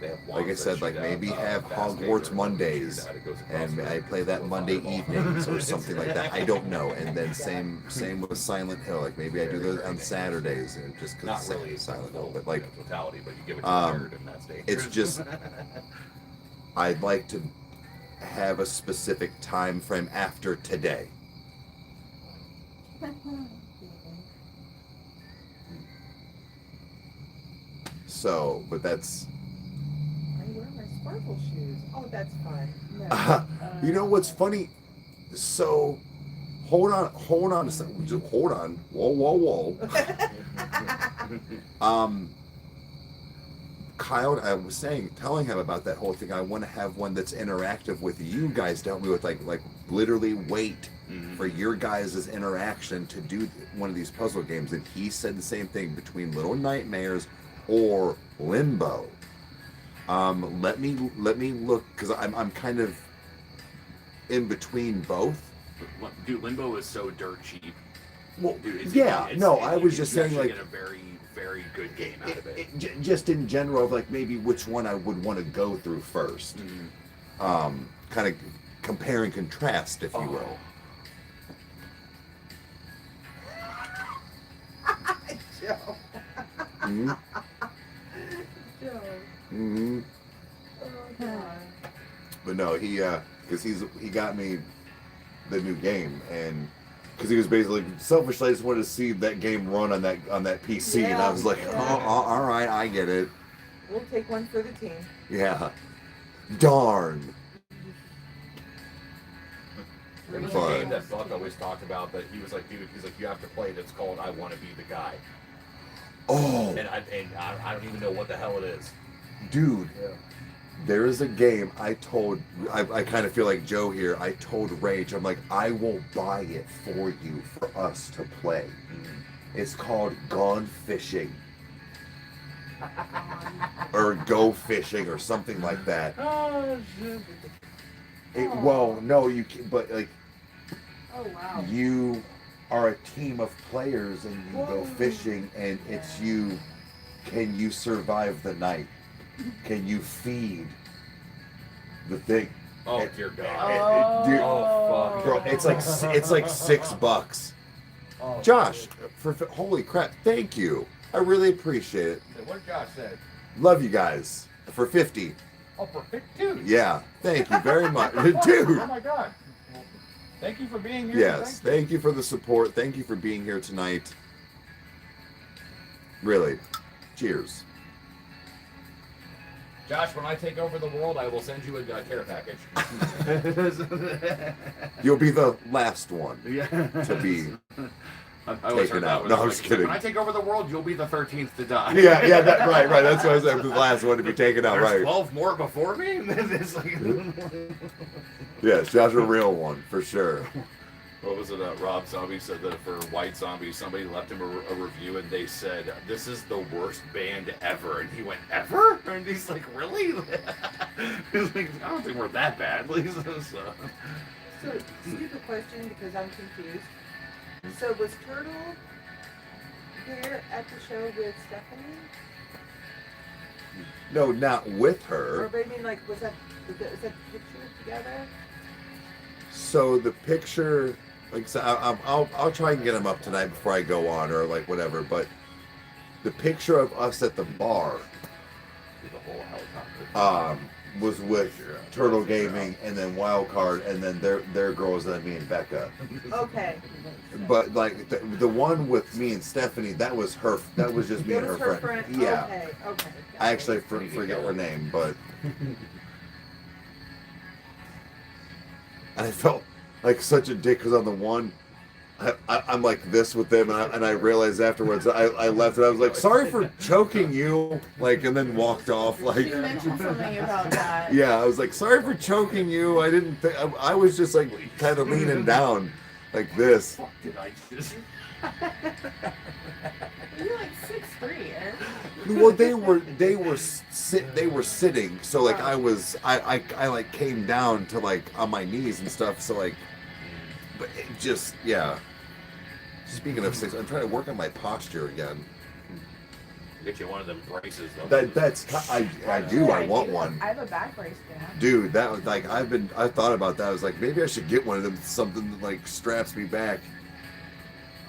They have Like I wands said, that like shoot maybe out, have baskets Hogwarts or Mondays, shoot out, it goes across and the- I play that Monday evenings or something like that. I don't know. And then same with Silent Hill. Like maybe I do those on Saturdays, and just Not because really it's Silent Hill, full, but like totality, but you give it to a nerd and that's dangerous. it's just I'd like to have a specific time frame after today. So, but that's I wear my sparkle shoes. Oh, that's fun. No. you know what's funny? So, hold on a second. Just hold on. Whoa. Kyle, I was telling him about that whole thing. I want to have one that's interactive with you guys to help me with like literally wait for your guys' interaction to do one of these puzzle games. And he said the same thing between Little Nightmares or Limbo. Let me look, because I'm kind of in between both. Dude, Limbo is so dirt cheap. Well, Dude, I was just you saying actually like get a very, very good game out of it. just in general of like maybe which one I would want to go through first. Kind of compare and contrast, if you will. Joe. Mm-hmm. Joe. Mm-hmm. Oh, God. But no, because he got me the new game, and because he was basically selfishly, I just wanted to see that game run on that PC, and I was like, Yeah. oh, all right, I get it. We'll take one for the team. Yeah. Darn. There was But- a game that Buck always talked about that he was like, dude, he's like, you have to play it. It's called I Want to Be the Guy. Oh, And I don't even know what the hell it is. dude. Yeah. There is a game I kind of feel like Joe here. I told Rage, I'm like, I will buy it for you for us to play. It's called Gone Fishing. Or Go Fishing or something like that. Oh, shit. Well, no, you can, but like, Oh wow. you are a team of players and you go Whoa. fishing, and it's you. Can you survive the night? Can you feed the thing? Oh, dear God. Dude, Oh, fuck. bro, it's like $6. Oh, Josh, shit. holy crap! Thank you. I really appreciate it. What Josh said? Love you guys for 50. Oh, for 52. Yeah, thank you very much, Oh dude. my God. Well, thank you for being here. Yes, thank you for the support. Thank you for being here tonight. Really, cheers. Josh, when I take over the world, I will send you a care package. You'll be the last one Yeah. to be. I always Taken heard that out. one. No, It's I'm like, just kidding. When I take over the world, you'll be the 13th to die. Yeah, right. That's what I said. The last one to be taken out, There's right? 12 more before me? It's like... Yes, Josh, a real one for sure. What was it? Rob Zombie said that for White Zombie, somebody left him a review and they said, "This is the worst band ever." And he went, "Ever?" And he's like, "Really?" He's like, "I don't think we're that bad." So, So, stupid question because I'm confused. So, was Turtle there at the show with Stephanie? No, not with Or, her. but I mean, like, was that picture together? So the picture, like, so I'll try and get them up tonight before I go on, or like whatever. But the picture of us at the bar, the whole helicopter. was with Turtle Gaming and then Wildcard and then their girls and then me and Becca. Okay. But like the one with me and Stephanie, that was her. That was just me It and was her her friend. friend. Yeah. Okay. Okay. I actually forget her name, but and I felt like such a dick because on the one, I'm like this with them, and I realized afterwards I left and I was like, sorry for choking you, like, and then walked off like. She mentioned something about that. Yeah, I was like, sorry for choking you. I didn't. I was just like kind of leaning down, like this. Fuck did I just... You're like 6'3", Eric. Well, they were sitting, so like I like came down to like on my knees and stuff. So like, but it just yeah. Speaking of 6, I'm trying to work on my posture again. Get you one of them braces. Though. I do. I want one, I have a back brace now. dude. That was like I thought about that. I was like, maybe I should get one of them. Something that like straps me back.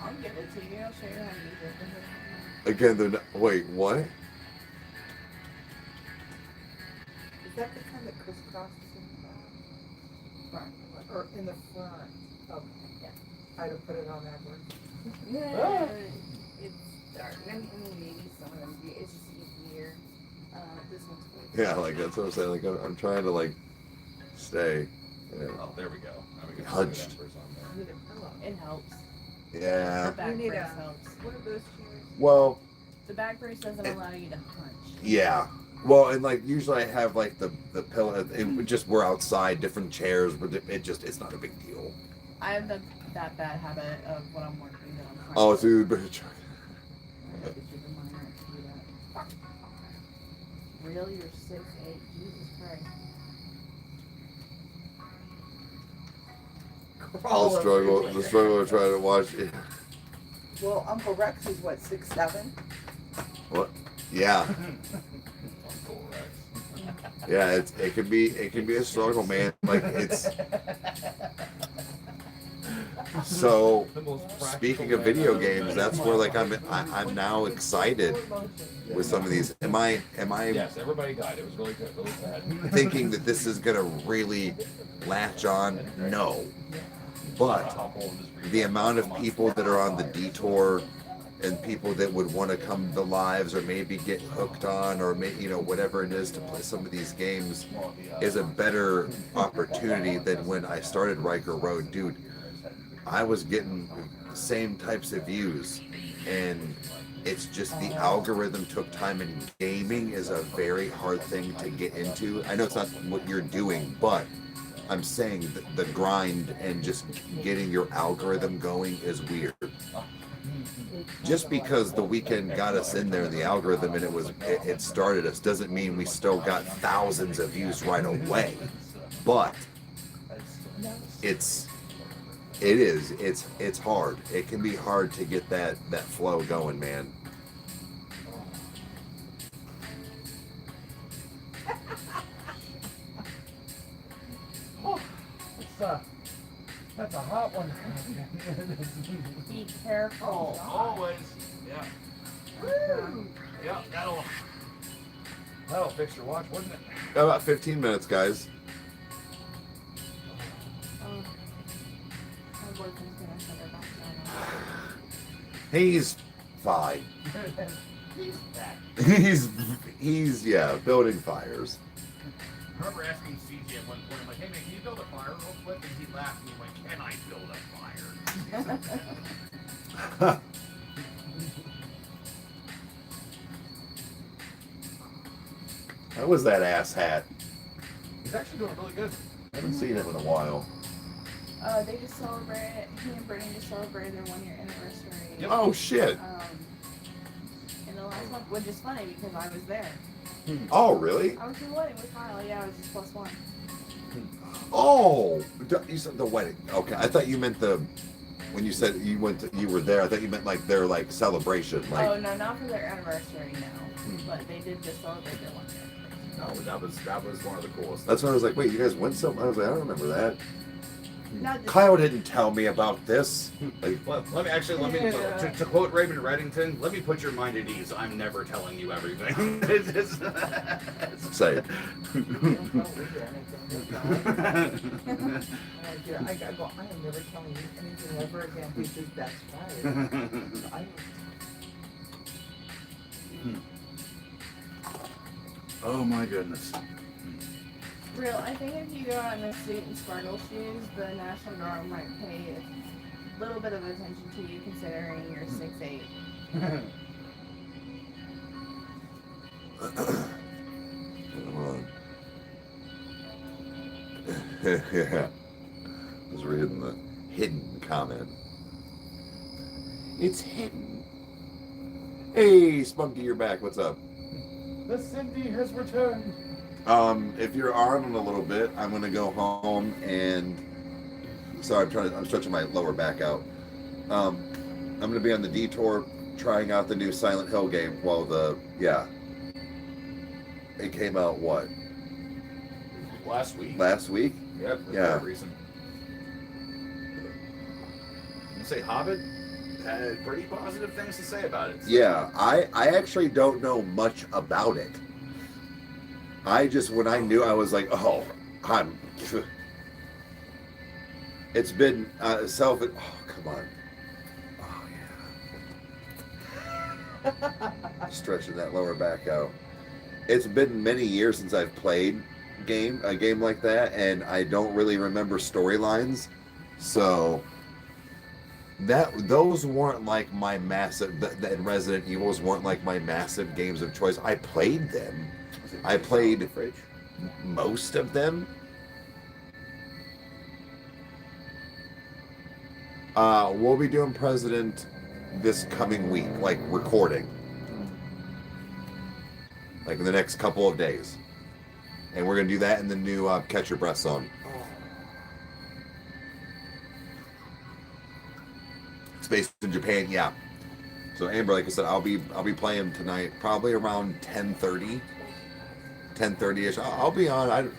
I'll give it to you. I'll show you how to use it. Again, they're not, wait, what? Is that the kind that crisscrosses in the back? Front. Or in the front? Okay. Yeah. I'd have put it on backwards. Yeah. It's dark. I mean, maybe some of them do. It's just easier. This one's good. Yeah, like that's what I'm saying. Like I'm trying to like stay. Yeah. Oh, there we go. Now we can Hunched. see the numbers on there. I need a pillow. It helps. The Yeah. back You need brace a- helps. What are those chairs? Well, The back brace doesn't allow you to hunch. yeah. Well, and like usually I have like the pillow. It just we're outside, different chairs, but it's not a big deal. I have that bad habit of when I'm working that I'm trying Oh, to dude, but I have to keep in mind not to do that. Really? You're 6'8"? Jesus Christ. the struggle of trying to watch it. Well, Uncle Rex is what, 6'7"? What? Yeah, Uncle Rex. yeah. It can be a struggle, man. Like it's So The most practical speaking of man video I've ever games, met. that's where like I'm now excited with some of these. Am I Yes, everybody died. It was really good, really sad. thinking that this is gonna really latch on? No. But the amount of people that are on the detour and people that would want to come to lives or maybe get hooked on or maybe whatever it is to play some of these games is a better opportunity than when I started Rykerroad. Dude, I was getting the same types of views, and it's just the algorithm took time, and gaming is a very hard thing to get into. I know it's not what you're doing, but I'm saying the grind and just getting your algorithm going is weird. Just because the weekend got us in there, the algorithm, and it started us, doesn't mean we still got thousands of views right away. But it's hard. It can be hard to get that flow going, man. That's a hot one. Be careful. Always. Yeah. Yeah. That'll fix your watch, wouldn't it? About 15 minutes, guys. My boyfriend's gonna shut her back down. He's fine. He's back. He's building fires. I remember asking CJ at one point, I'm like, hey man, can you build a fire real quick? And he laughed and he went, can I build a fire? How was that ass hat? He's actually doing really good. I haven't seen him in a while. They just celebrated, he and Brittany just celebrated their 1-year anniversary. Yep. Oh shit. In the last month, which is funny because I was there. Oh really? I was in the wedding with Kyle, yeah, I was just +1. Oh, you said the wedding. Okay, I thought you meant when you said you were there. I thought you meant like their like celebration. Like, Oh no, not for their anniversary, no. But they did just celebrate their 1 year. No, that was one of the coolest. that's when I was like, wait, you guys went something? I was like, I don't remember that. Not this Kyle didn't tell me about this. Like, Well, let me to quote Raymond Reddington, let me put your mind at ease. I'm never telling you everything. say it. I go, I am never telling you anything ever again because that's right. Oh my goodness. Real, I think if you go out in a suit and sparkle shoes, the National Guard might pay a little bit of attention to you considering you're 6'8". Hold on. Yeah. I was reading the hidden comment. It's hidden. Hey, Spunky, you're back. What's up? The Cindy has returned. If you're on a little bit, I'm gonna go home and sorry, I'm stretching my lower back out. I'm gonna be on the detour trying out the new Silent Hill game while it came out what? Last week. Last week? Yep. Yeah. Recent. You say Hobbit had pretty positive things to say about it. So. Yeah, I actually don't know much about it. I just, when I knew, I was like, oh, it's been oh, come on. Oh, yeah. Stretching that lower back out. It's been many years since I've played a game like that, and I don't really remember storylines. So those weren't like my massive, the Resident Evils weren't like my massive games of choice. I played them. I played most of them. We'll be doing President this coming week, like recording. Like in the next couple of days. And we're going to do that in the new Catch Your Breath song. It's based in Japan, yeah. So Amber, like I said, I'll be playing tonight, probably around 10:30ish. I'll be on.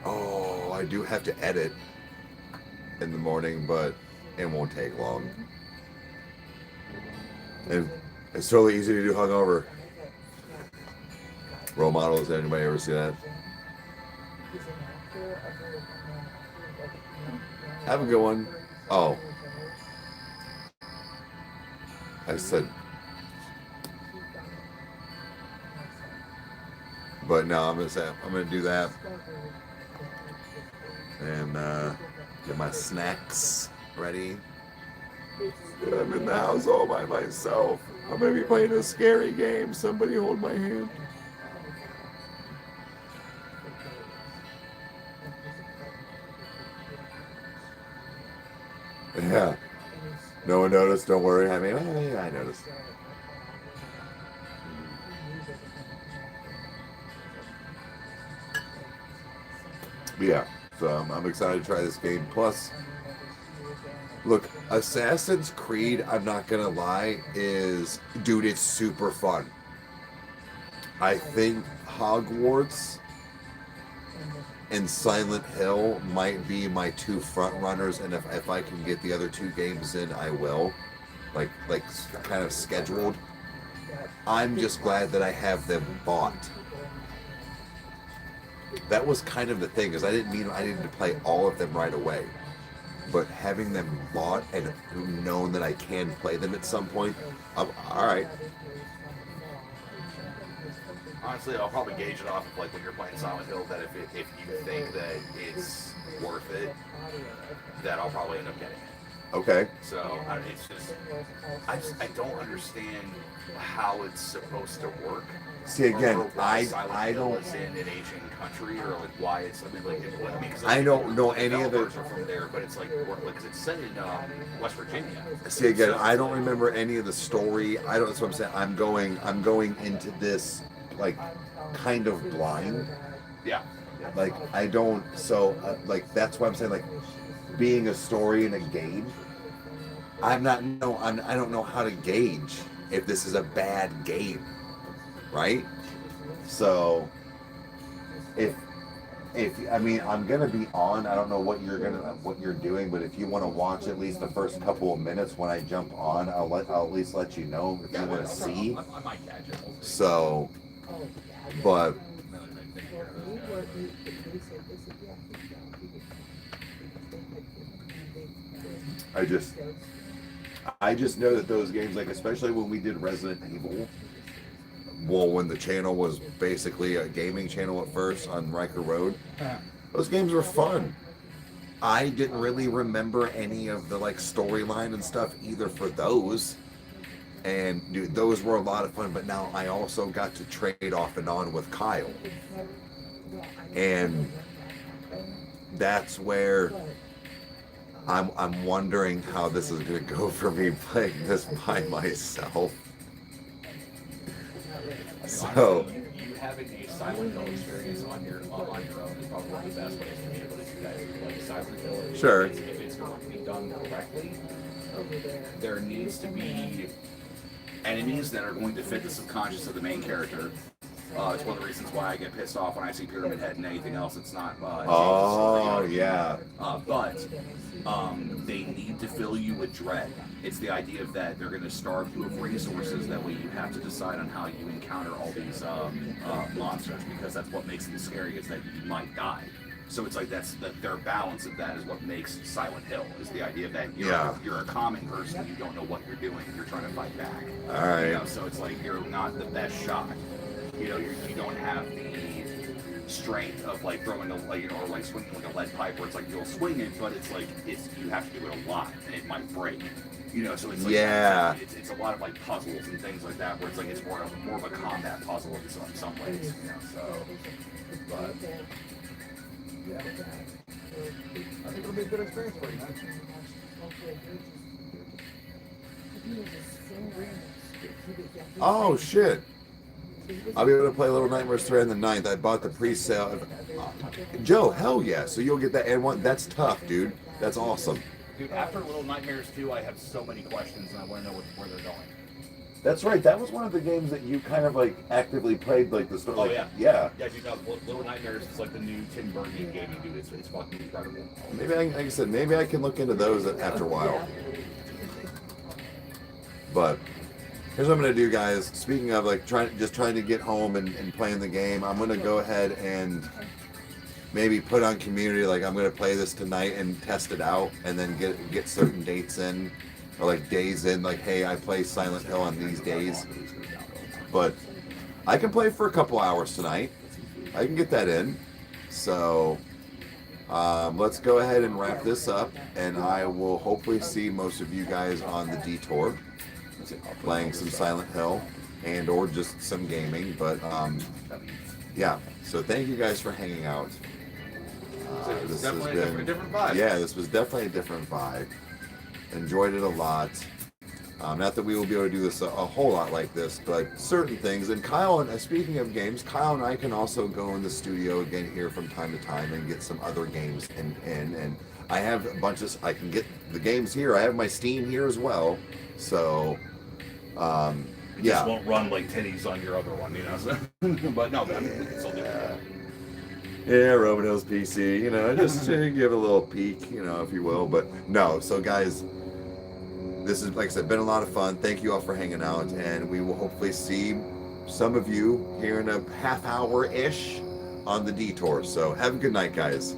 I do have to edit in the morning, but It won't take long. And it's totally easy to do hungover. Role models, anybody ever see that? Have a good one. Oh. I said. But no, I'm gonna do that. And get my snacks ready. I'm in the house all by myself. I'm gonna be playing a scary game. Somebody hold my hand. Yeah. No one noticed. Don't worry. I mean, I noticed. But yeah. So I'm excited to try this game. Plus, look, Assassin's Creed, I'm not gonna lie, dude, it's super fun. I think Hogwarts and Silent Hill might be my two front runners, and if I can get the other two games in, I will. Like kind of scheduled. I'm just glad that I have them bought. That was kind of the thing, is I didn't need to play all of them right away. But having them bought and known that I can play them at some point, all right. Honestly, I'll probably gauge it off of like when you're playing Silent Hill, that if you think that it's worth it, that I'll probably end up getting it. Okay. So I don't understand how it's supposed to work. See, again, I don't. Is in an Asian country, or like why it's something like. I mean, I don't know any of the. Are from there, but it's like because it's set in West Virginia. See, again, I don't remember any of the story. That's what I'm saying. I'm going into this like kind of blind. Yeah. Like I don't. So like that's why I'm saying like being a story in a game. I don't know how to gauge if this is a bad game. Right? So if I mean I'm gonna be on, I don't know what you're doing, but if you want to watch at least the first couple of minutes when I jump on, I'll at least let you know if you want to see. I might catch it. So but I just know that those games, like especially when we did Resident Evil, well, when the channel was basically a gaming channel at first on Rykerroad, those games were fun. I didn't really remember any of the like storyline and stuff either for those. And dude, those were a lot of fun, but now I also got to trade off and on with Kyle. And that's where I'm wondering how this is gonna go for me playing this by myself. So you having a Silent Hill experience on your own is probably one of the best ways to be able to do that. Like Silent Hill, sure. If it's going to be done correctly, there needs to be enemies that are going to fit the subconscious of the main character. It's one of the reasons why I get pissed off when I see Pyramid Head and anything else that's not. Yeah. But they need to fill you with dread. It's the idea of that they're going to starve you of resources. That way you have to decide on how you encounter all these monsters, because that's what makes them scary, is that you might die. So it's like their balance of that is what makes Silent Hill, is the idea that you're a common person, you don't know what you're doing, you're trying to fight back. All right. You know, so it's like you're not the best shot. You know, you don't have the strength of like throwing a or like swinging like a lead pipe where it's like you'll swing it, but it's like you have to do it a lot and it might break. You know, so it's like it's a lot of like puzzles and things like that where it's like it's more of a combat puzzle in some ways. You know, so but yeah, I think it'll be a good experience for you, man. Oh shit. I'll be able to play Little Nightmares 3 on the 9th. I bought the pre-sale. Joe, hell yeah. So you'll get that and one. That's tough, dude. That's awesome. Dude, after Little Nightmares 2, I have so many questions and I want to know where they're going. That's right. That was one of the games that you kind of like actively played, like the story. Oh, like, yeah. Yeah. Yeah, dude, no, Little Nightmares is like the new Tim Burton gaming, dude. It's fucking incredible. Maybe like I said, maybe I can look into those after a while. But here's what I'm gonna do, guys. Speaking of like trying to get home and playing the game, I'm gonna go ahead and maybe put on community, like I'm gonna play this tonight and test it out, and then get certain dates in, or like days in, like hey, I play Silent Hill on these days. But I can play for a couple hours tonight. I can get that in. So let's go ahead and wrap this up, and I will hopefully see most of you guys on the detour, playing some Silent Hill and or just some gaming. But yeah, so thank you guys for hanging out. This definitely a different vibe. Yeah, this was definitely a different vibe. Enjoyed it a lot. Not that we will be able to do this a whole lot like this, but certain things. And Kyle, and speaking of games, Kyle and I can also go in the studio again here from time to time and get some other games. And I have a bunch of, I can get the games here. I have my Steam here as well. So, It yeah. just won't run like titties on your other one, you know. So, but no, man, it's still different. Yeah, Roman Hills PC, you know, just to give it a little peek, you know, if you will. But no, so guys, this is, like I said, been a lot of fun. Thank you all for hanging out, and we will hopefully see some of you here in a half hour-ish on the detour. So have a good night, guys.